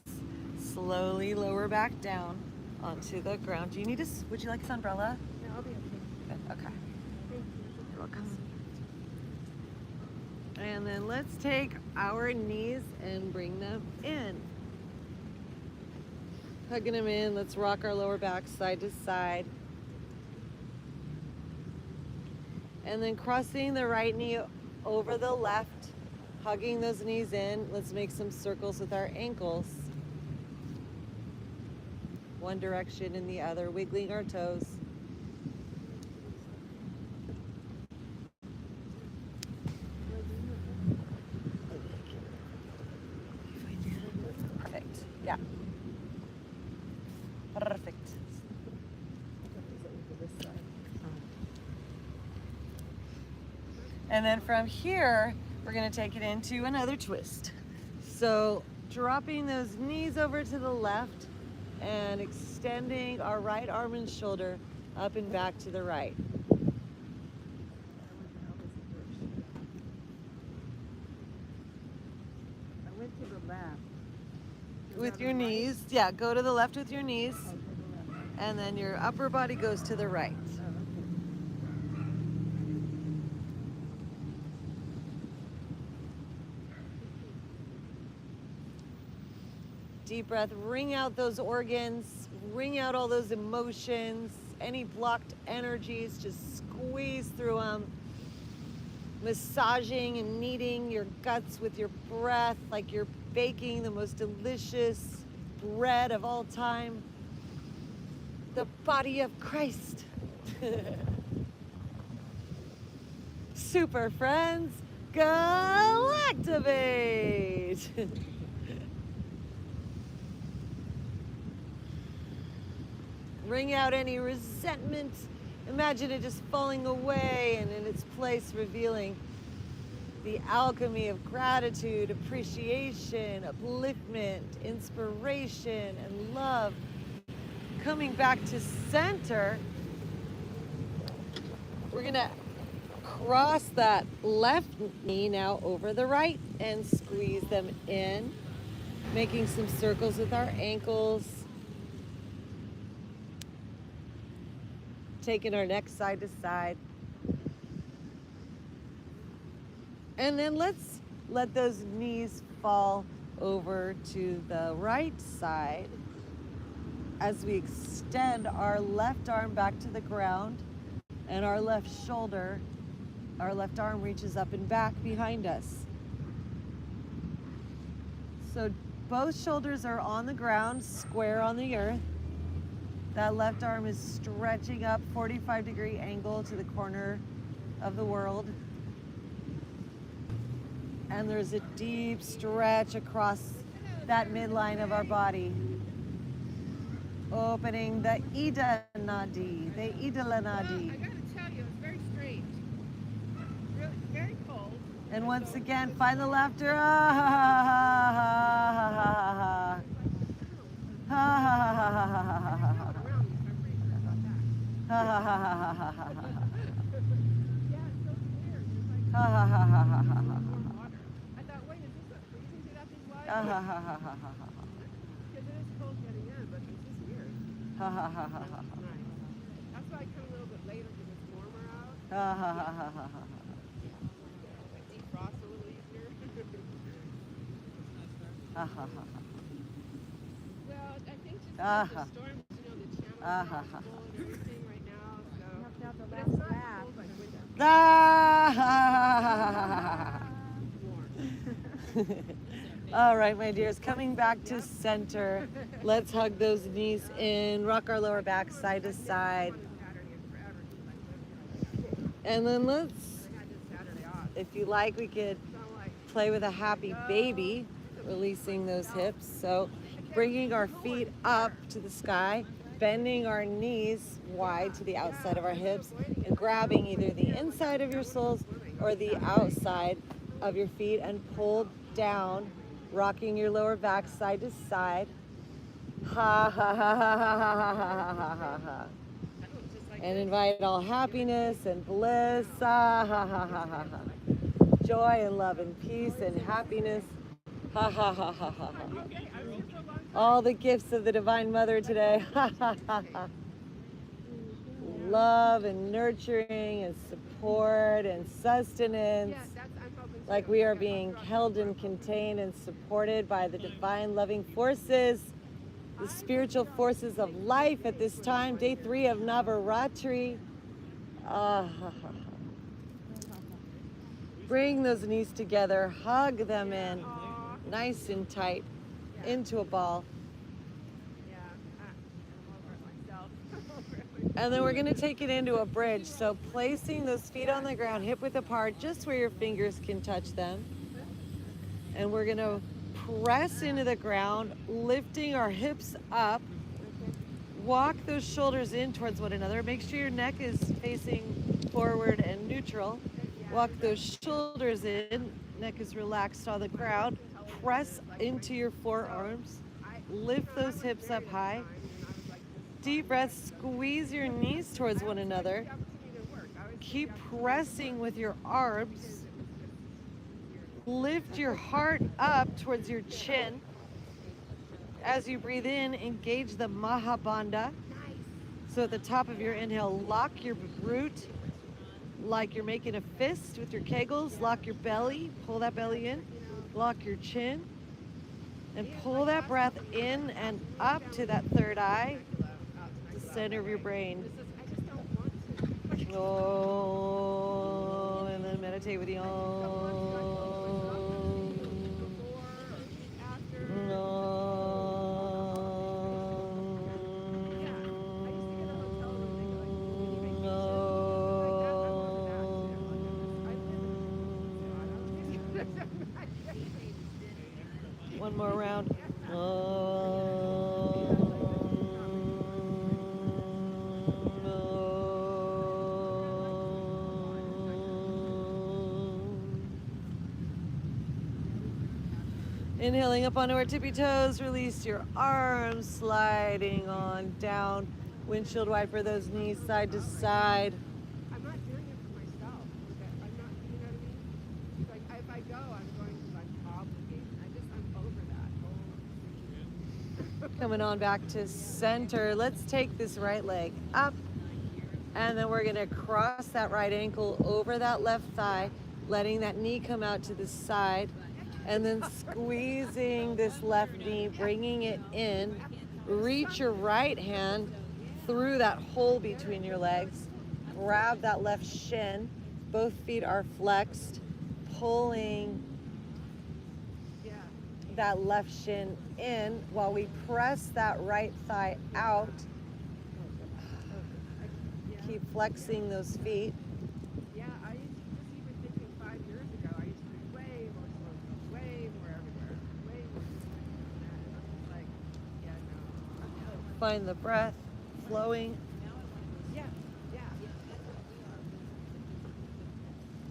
Slowly lower back down onto the ground. Do you need us? Would you like this umbrella? No, I'll be okay. Good. Okay. Thank you. You're welcome. And then let's take our knees and bring them in. Hugging them in. Let's rock our lower back side to side. And then crossing the right knee over the left, hugging those knees in. Let's make some circles with our ankles. One direction and the other, wiggling our toes. Perfect. Yeah. Perfect. And then from here, we're gonna take it into another twist. So dropping those knees over to the left and extending our right arm and shoulder up and back to the right. I went to the left. With your knees, yeah, go to the left with your knees, and then your upper body goes to the right. Deep breath, wring out those organs, wring out all those emotions, any blocked energies, just squeeze through them. Massaging and kneading your guts with your breath like you're baking the most delicious bread of all time. The body of Christ. Super friends, Galactivate! Wring out any resentment. Imagine it just falling away and in its place revealing the alchemy of gratitude, appreciation, upliftment, inspiration, and love. Coming back to center, we're gonna cross that left knee now over the right and squeeze them in, making some circles with our ankles, taking our neck side to side. And then let's let those knees fall over to the right side as we extend our left arm back to the ground and our left shoulder, our left arm reaches up and back behind us. So both shoulders are on the ground, square on the earth. That left arm is stretching up 45-degree angle to the corner of the world. And there's a deep stretch across that midline of our body. Opening the Ida Nadi, the Idala Nadi. I gotta tell you, it's very strange. Really, very cold. And once again, find the laughter. Ah, ha, ha, ha, ha, ha, ha, ha, ha, ha, ha, ha, ha, ha. Ha ha ha ha ha ha ha ha. Yeah, it's so weird. It's like Ha ha ha ha ha ha ha. water. I thought, wait, is this a freezing to that thing light? Ha ha ha ha ha ha ha. Because it is cold getting in, but it's just weird. Ha ha ha ha ha. Nice. That's why I come a little bit later because it's warmer out. Ha ha ha ha ha ha. I defrost a little easier. Ha ha ha ha. Well, I think just Ah, because ha. the storms, you know, the channels Ah, are ha, ha. full and everything right now, so. You have to have the But last it's not laugh. cold like winter. Ah, ha ha ha ha Warm. ha. All right, my dears, coming back to center. Let's hug those knees in, rock our lower back side to side. And then let's, if you like, we could play with a happy baby, releasing those hips. So bringing our feet up to the sky, bending our knees wide to the outside of our hips, and grabbing either the inside of your soles or the outside of your feet and pull down, rocking your lower back side to side. Ha ha ha ha ha ha ha ha ha ha. And invite all happiness and bliss. Ah, ha ha ha ha ha. Joy and love and peace and happiness. Ha ha ha ha ha ha. All the gifts of the Divine Mother today. Ha ha ha ha. Love and nurturing and support and sustenance. Like we are being held and contained and supported by the divine loving forces, the spiritual forces of life at this time, day 3 of Navaratri. Ah, ha, ha, ha. Bring those knees together, hug them in, nice and tight, into a ball. And then we're gonna take it into a bridge. So placing those feet on the ground, hip width apart, just where your fingers can touch them. And we're gonna press into the ground, lifting our hips up. Walk those shoulders in towards one another. Make sure your neck is facing forward and neutral. Walk those shoulders in, neck is relaxed on the ground. Press into your forearms. Lift those hips up high. Deep breath, squeeze your knees towards one another. Keep pressing with your arms. Lift your heart up towards your chin. As you breathe in, engage the Mahabandha. So at the top of your inhale, lock your root like you're making a fist with your kegels. Lock your belly, pull that belly in. Lock your chin. And pull that breath in and up to that third eye, the center of your brain. Oh, and then meditate with the Om. One more round. Inhaling up onto our tippy toes, release your arms, sliding on down. Windshield wiper those knees side to side. I'm not doing it for myself. I'm not, you know what I mean? Like, if I go, I'm going to like obligate. I'm over that. Coming on back to center. Let's take this right leg up, and then we're gonna cross that right ankle over that left thigh, letting that knee come out to the side, and then squeezing this left knee, bringing it in. Reach your right hand through that hole between your legs. Grab that left shin. Both feet are flexed, pulling that left shin in while we press that right thigh out. Keep flexing those feet. Yeah, I used to just even thinking 5 years ago, I used to be way more slow, way more everywhere, way more slow. And I'm just like, yeah, no. Find the breath flowing. Yeah, yeah.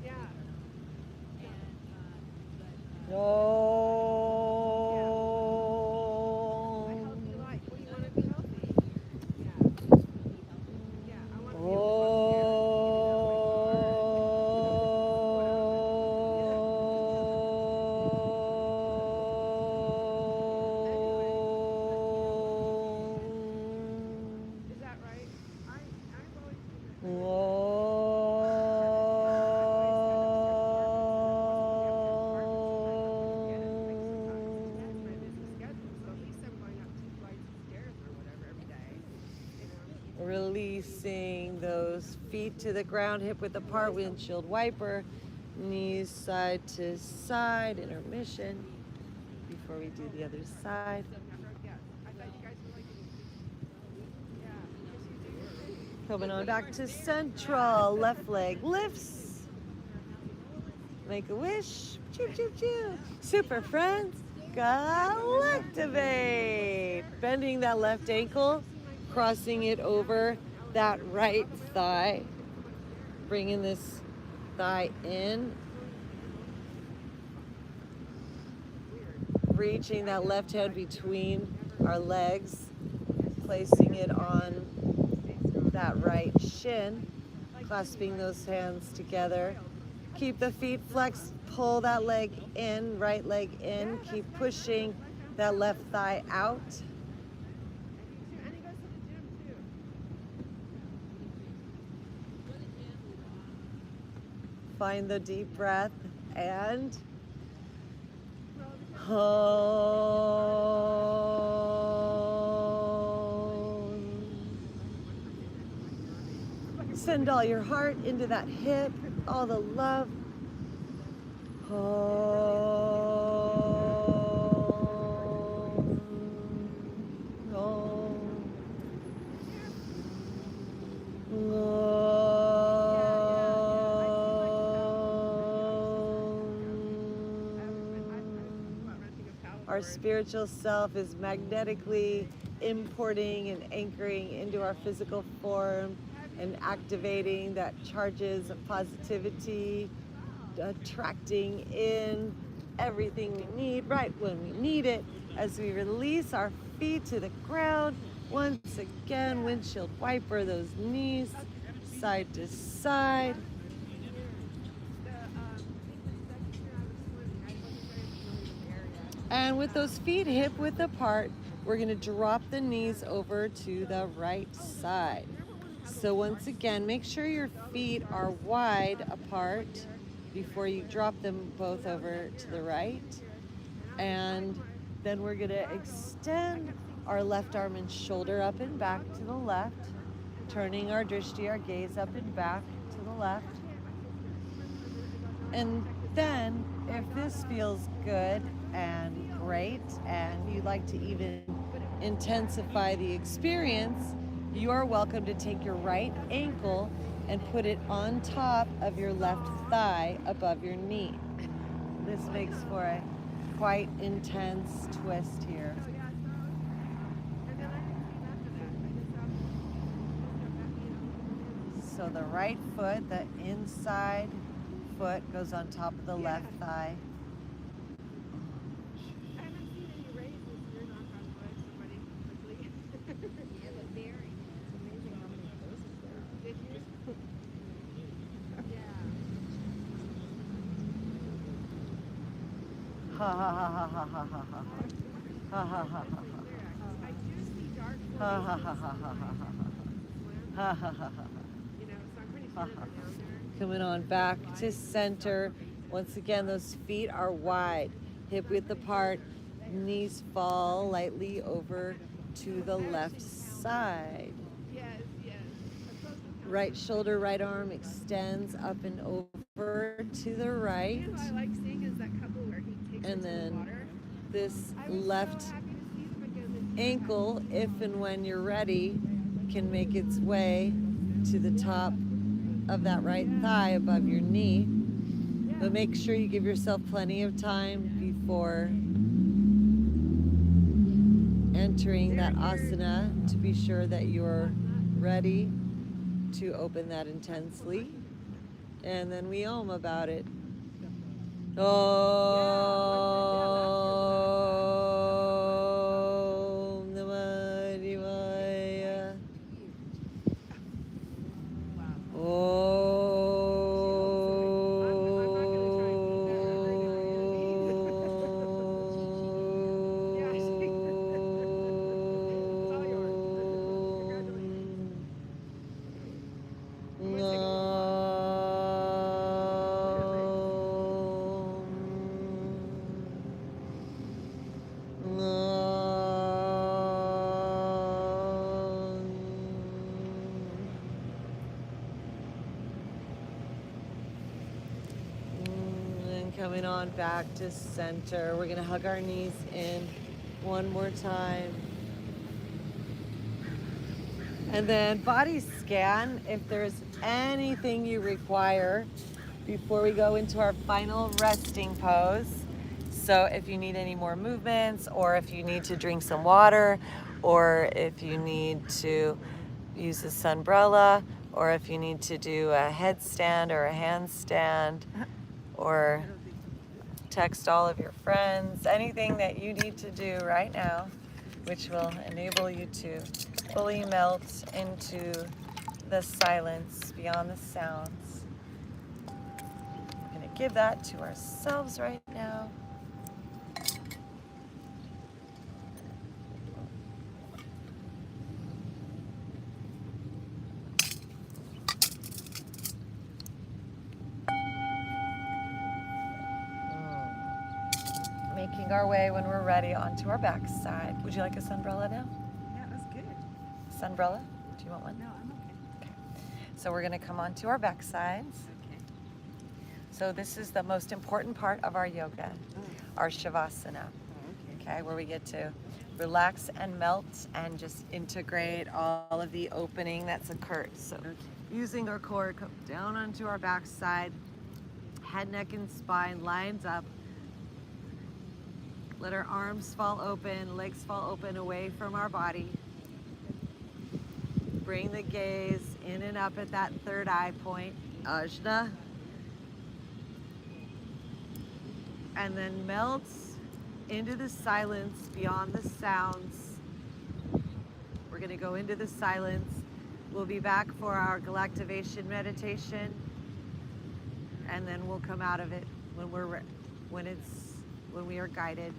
Yeah. Oh. What healthy life? What do you want to be healthy? Yeah. Yeah, I want to be able to. Is that right? I've always been Releasing those feet to the ground, hip width apart, windshield wiper, knees side to side, intermission before we do the other side. Coming on back to central, left leg lifts. Make a wish, choo choo choo. Super friends, Galactivate. Bending that left ankle, crossing it over that right thigh, bringing this thigh in, reaching that left hand between our legs, placing it on that right shin, clasping those hands together. Keep the feet flexed, pull that leg in, right leg in, keep pushing that left thigh out. Find the deep breath and hold. Send all your heart into that hip, all the love. Hold. Hold. Hold. Our spiritual self is magnetically importing and anchoring into our physical form and activating that charges of positivity, attracting in everything we need right when we need it as we release our feet to the ground. Once again, windshield wiper those knees side to side. And with those feet hip width apart, we're going to drop the knees over to the right side. So once again, make sure your feet are wide apart before you drop them both over to the right. And then we're going to extend our left arm and shoulder up and back to the left, turning our drishti, our gaze up and back to the left. And then, if this feels good and great, and you'd like to even intensify the experience, you are welcome to take your right ankle and put it on top of your left thigh above your knee. This makes for a quite intense twist here. Oh yeah, so and then I didn't see after that. I just saw, So the right foot, the inside foot goes on top of the Yeah. left thigh. I haven't seen any raises here, knock on wood, somebody quickly. Yeah, the bearing. It's amazing how many poses there are. Did you? Yeah. Ha ha ha ha ha ha ha ha ha. Ha ha ha ha ha. I do see dark Ha ha ha formations ha ha ha ha. swim, Ha ha ha ha ha. you know, so I'm pretty sure they're down there. Coming on back to center. Once again, those feet are wide, hip width apart, knees fall lightly over to the left side. Yes, yes. Right shoulder, right arm extends up and over to the right. You know what I like seeing is that couple where he takes And it to the then water. this I was left so happy to see them again. ankle, if and when you're ready, can make its way to the top of that right thigh above your knee. But make sure you give yourself plenty of time before entering that asana to be sure that you're ready to open that intensely. And then we om about it. Om Namah Shivaya. And coming on back to center. We're gonna hug our knees in one more time. And then body scan if there's anything you require before we go into our final resting pose. So if you need any more movements, or if you need to drink some water, or if you need to use a sunbrella, or if you need to do a headstand or a handstand, or text all of your friends, anything that you need to do right now, which will enable you to fully melt into the silence beyond the sounds. We're gonna give that to ourselves right now. Making our way, when we're ready, onto our backside. Would you like a sunbrella now? Yeah, that's good. Sunbrella? Do you want one? No, I'm okay. So we're gonna come onto our backsides. Okay. So this is the most important part of our yoga, our Shavasana, Okay. okay, where we get to relax and melt and just integrate all of the opening that's occurred. So using our core, come down onto our backside, head, neck, and spine lines up. Let our arms fall open, legs fall open away from our body. Bring the gaze in and up at that third eye point, Ajna. And then melt into the silence beyond the sounds. We're gonna go into the silence. We'll be back for our Galactivation meditation, and then we'll come out of it when we are guided.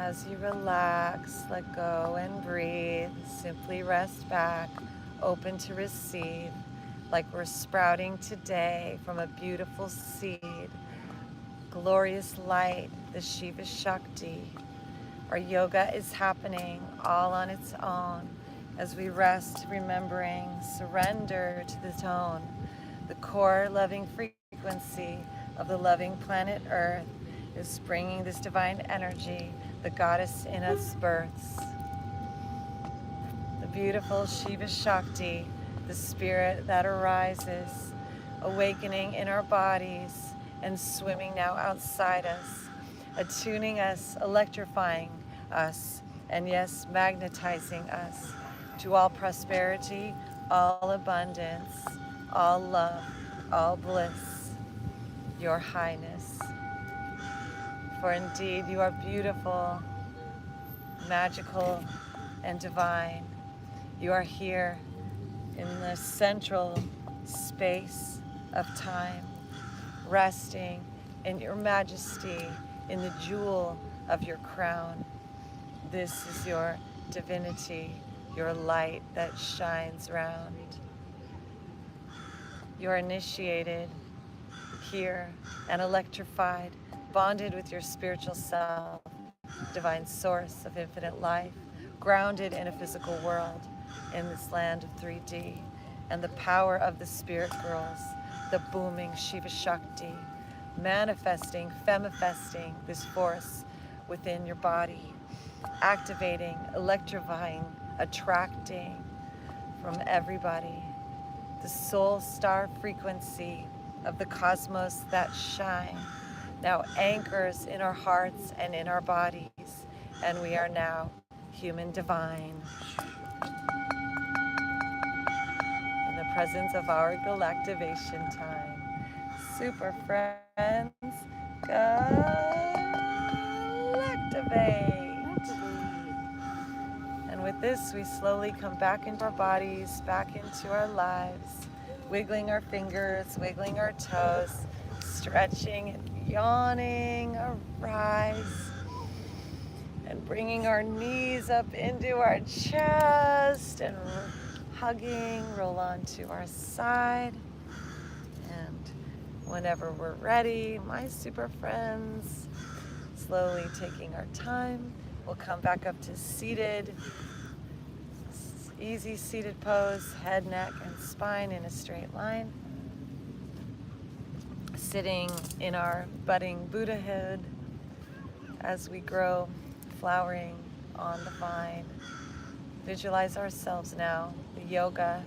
As you relax, let go and breathe. Simply rest back, open to receive, like we're sprouting today from a beautiful seed. Glorious light, the Shiva Shakti. Our yoga is happening all on its own as we rest, remembering, surrender to the tone, the core loving frequency of the loving planet Earth is bringing this divine energy the goddess in us births. The beautiful Shiva Shakti, the spirit that arises, awakening in our bodies and swimming now outside us, attuning us, electrifying us, and yes, magnetizing us to all prosperity, all abundance, all love, all bliss, Your Highness. For indeed you are beautiful, magical, and divine. You are here in the central space of time, resting in your majesty, in the jewel of your crown. This is your divinity, your light that shines round. You are initiated here and electrified, bonded with your spiritual self, divine source of infinite life, grounded in a physical world, in this land of 3D, and the power of the spirit girls, the booming Shiva Shakti, manifesting, femifesting this force within your body, activating, electrifying, attracting from everybody, the soul star frequency of the cosmos that shine now anchors in our hearts and in our bodies, and we are now human divine. In the presence of our Galactivation time. Super friends, Galactivate. And with this, we slowly come back into our bodies, back into our lives, wiggling our fingers, wiggling our toes, stretching and yawning, arise, and bringing our knees up into our chest and hugging, roll onto our side. And whenever we're ready, my super friends, slowly taking our time, we'll come back up to seated, easy seated pose, head, neck, and spine in a straight line. Sitting in our budding Buddhahood as we grow, flowering on the vine. Visualize ourselves now, the yoga,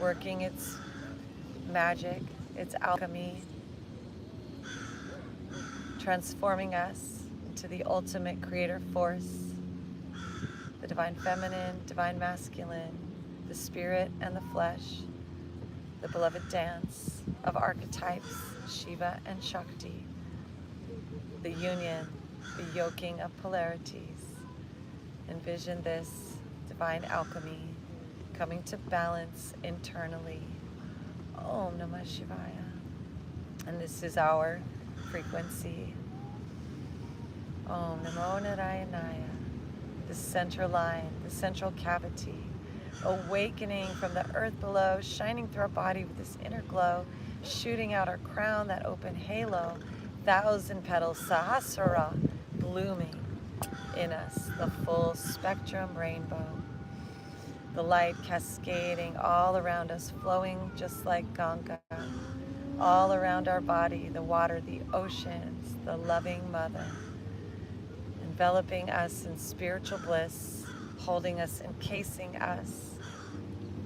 working its magic, its alchemy, transforming us into the ultimate creator force, the divine feminine, divine masculine, the spirit and the flesh, the beloved dance of archetypes, Shiva and Shakti, the union, the yoking of polarities. Envision this divine alchemy coming to balance internally. Om Namah Shivaya. And this is our frequency. Om Namo Narayanaya. The central line, the central cavity, awakening from the earth below, shining through our body with this inner glow, shooting out our crown, that open halo, 1,000 petals, Sahasrara, blooming in us, the full spectrum rainbow. The light cascading all around us, flowing just like Ganga, all around our body, the water, the oceans, the loving mother, enveloping us in spiritual bliss, holding us, encasing us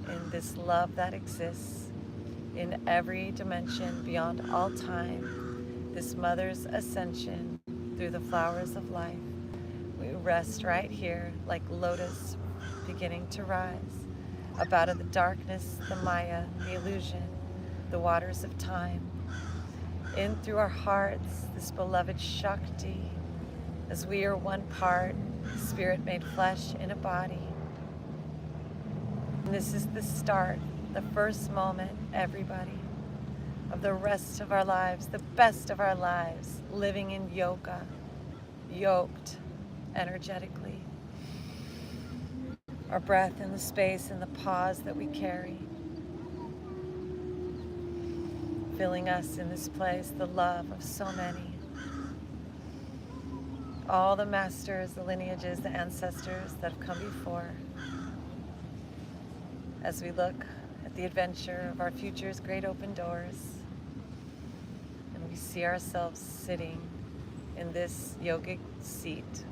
in this love that exists in every dimension beyond all time, this mother's ascension through the flowers of life. We rest right here like lotus beginning to rise, up out of the darkness, the Maya, the illusion, the waters of time, in through our hearts, this beloved Shakti, as we are one part, spirit made flesh in a body. And this is the start, the first moment, everybody, of the rest of our lives, the best of our lives, living in yoga, yoked, energetically. Our breath in the space and the pause that we carry. Filling us in this place, the love of so many. All the masters, the lineages, the ancestors that have come before. As we look at the adventure of our future's great open doors, and we see ourselves sitting in this yogic seat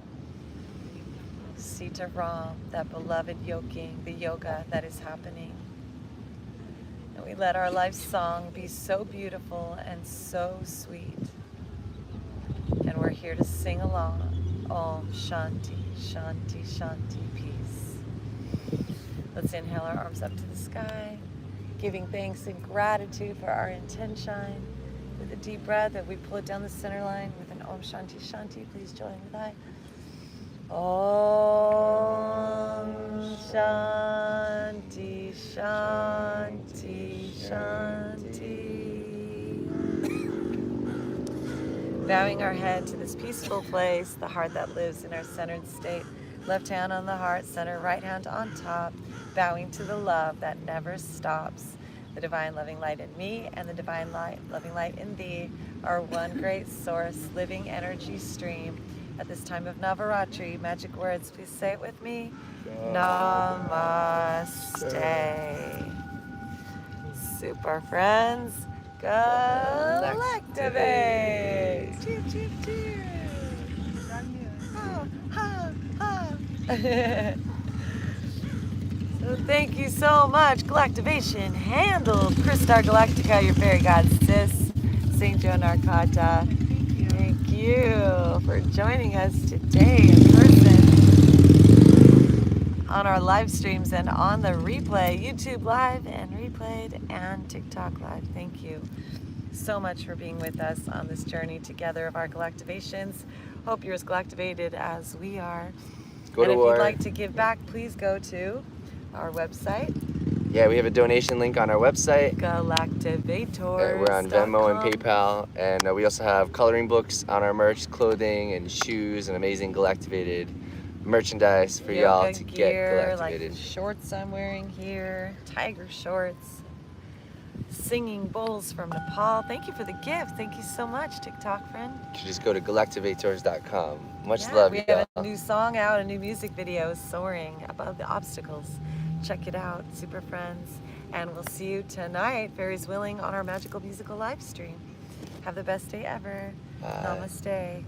of Ram, that beloved yoking, the yoga that is happening. And we let our life song be so beautiful and so sweet. And we're here to sing along. Om Shanti, Shanti, Shanti, peace. Let's inhale our arms up to the sky, giving thanks and gratitude for our intention. With a deep breath, as we pull it down the center line with an Om Shanti, Shanti, please join with I. Om Shanti, Shanti, Shanti. Bowing our head to this peaceful place, the heart that lives in our centered state. Left hand on the heart center, right hand on top, bowing to the love that never stops. The divine loving light in me and the divine light, loving light in thee are one great source, living energy stream. At this time of Navaratri, magic words, please say it with me. Namaste. Super friends. Galactivate! Cheer, cheer, cheer! Ha, ha, ha! So thank you so much, Galactivation handled. Christar Galactica, your fairy god sis, Saint Joan Arcata. Thank you for joining us today in person on our live streams and on the replay, YouTube live and replayed, and TikTok live. Thank you so much for being with us on this journey together of our galactivations. Hope you're as galactivated as we are. Go and to if war. you'd like to give back, please go to our website. Yeah, we have a donation link on our website. Galactivators. We're on Venmo and PayPal, and we also have coloring books on our merch, clothing and shoes, and amazing Galactivated merchandise for y'all to get Galactivated. Like the shorts I'm wearing here, tiger shorts, singing bowls from Nepal. Thank you for the gift. Thank you so much, TikTok friend. You should just go to Galactivators.com. Much Yeah, love, we y'all. have a new song out, a new music video, Soaring Above the Obstacles. Check it out, super friends. And we'll see you tonight, fairies willing, on our magical musical live stream. Have the best day ever. Bye. Namaste.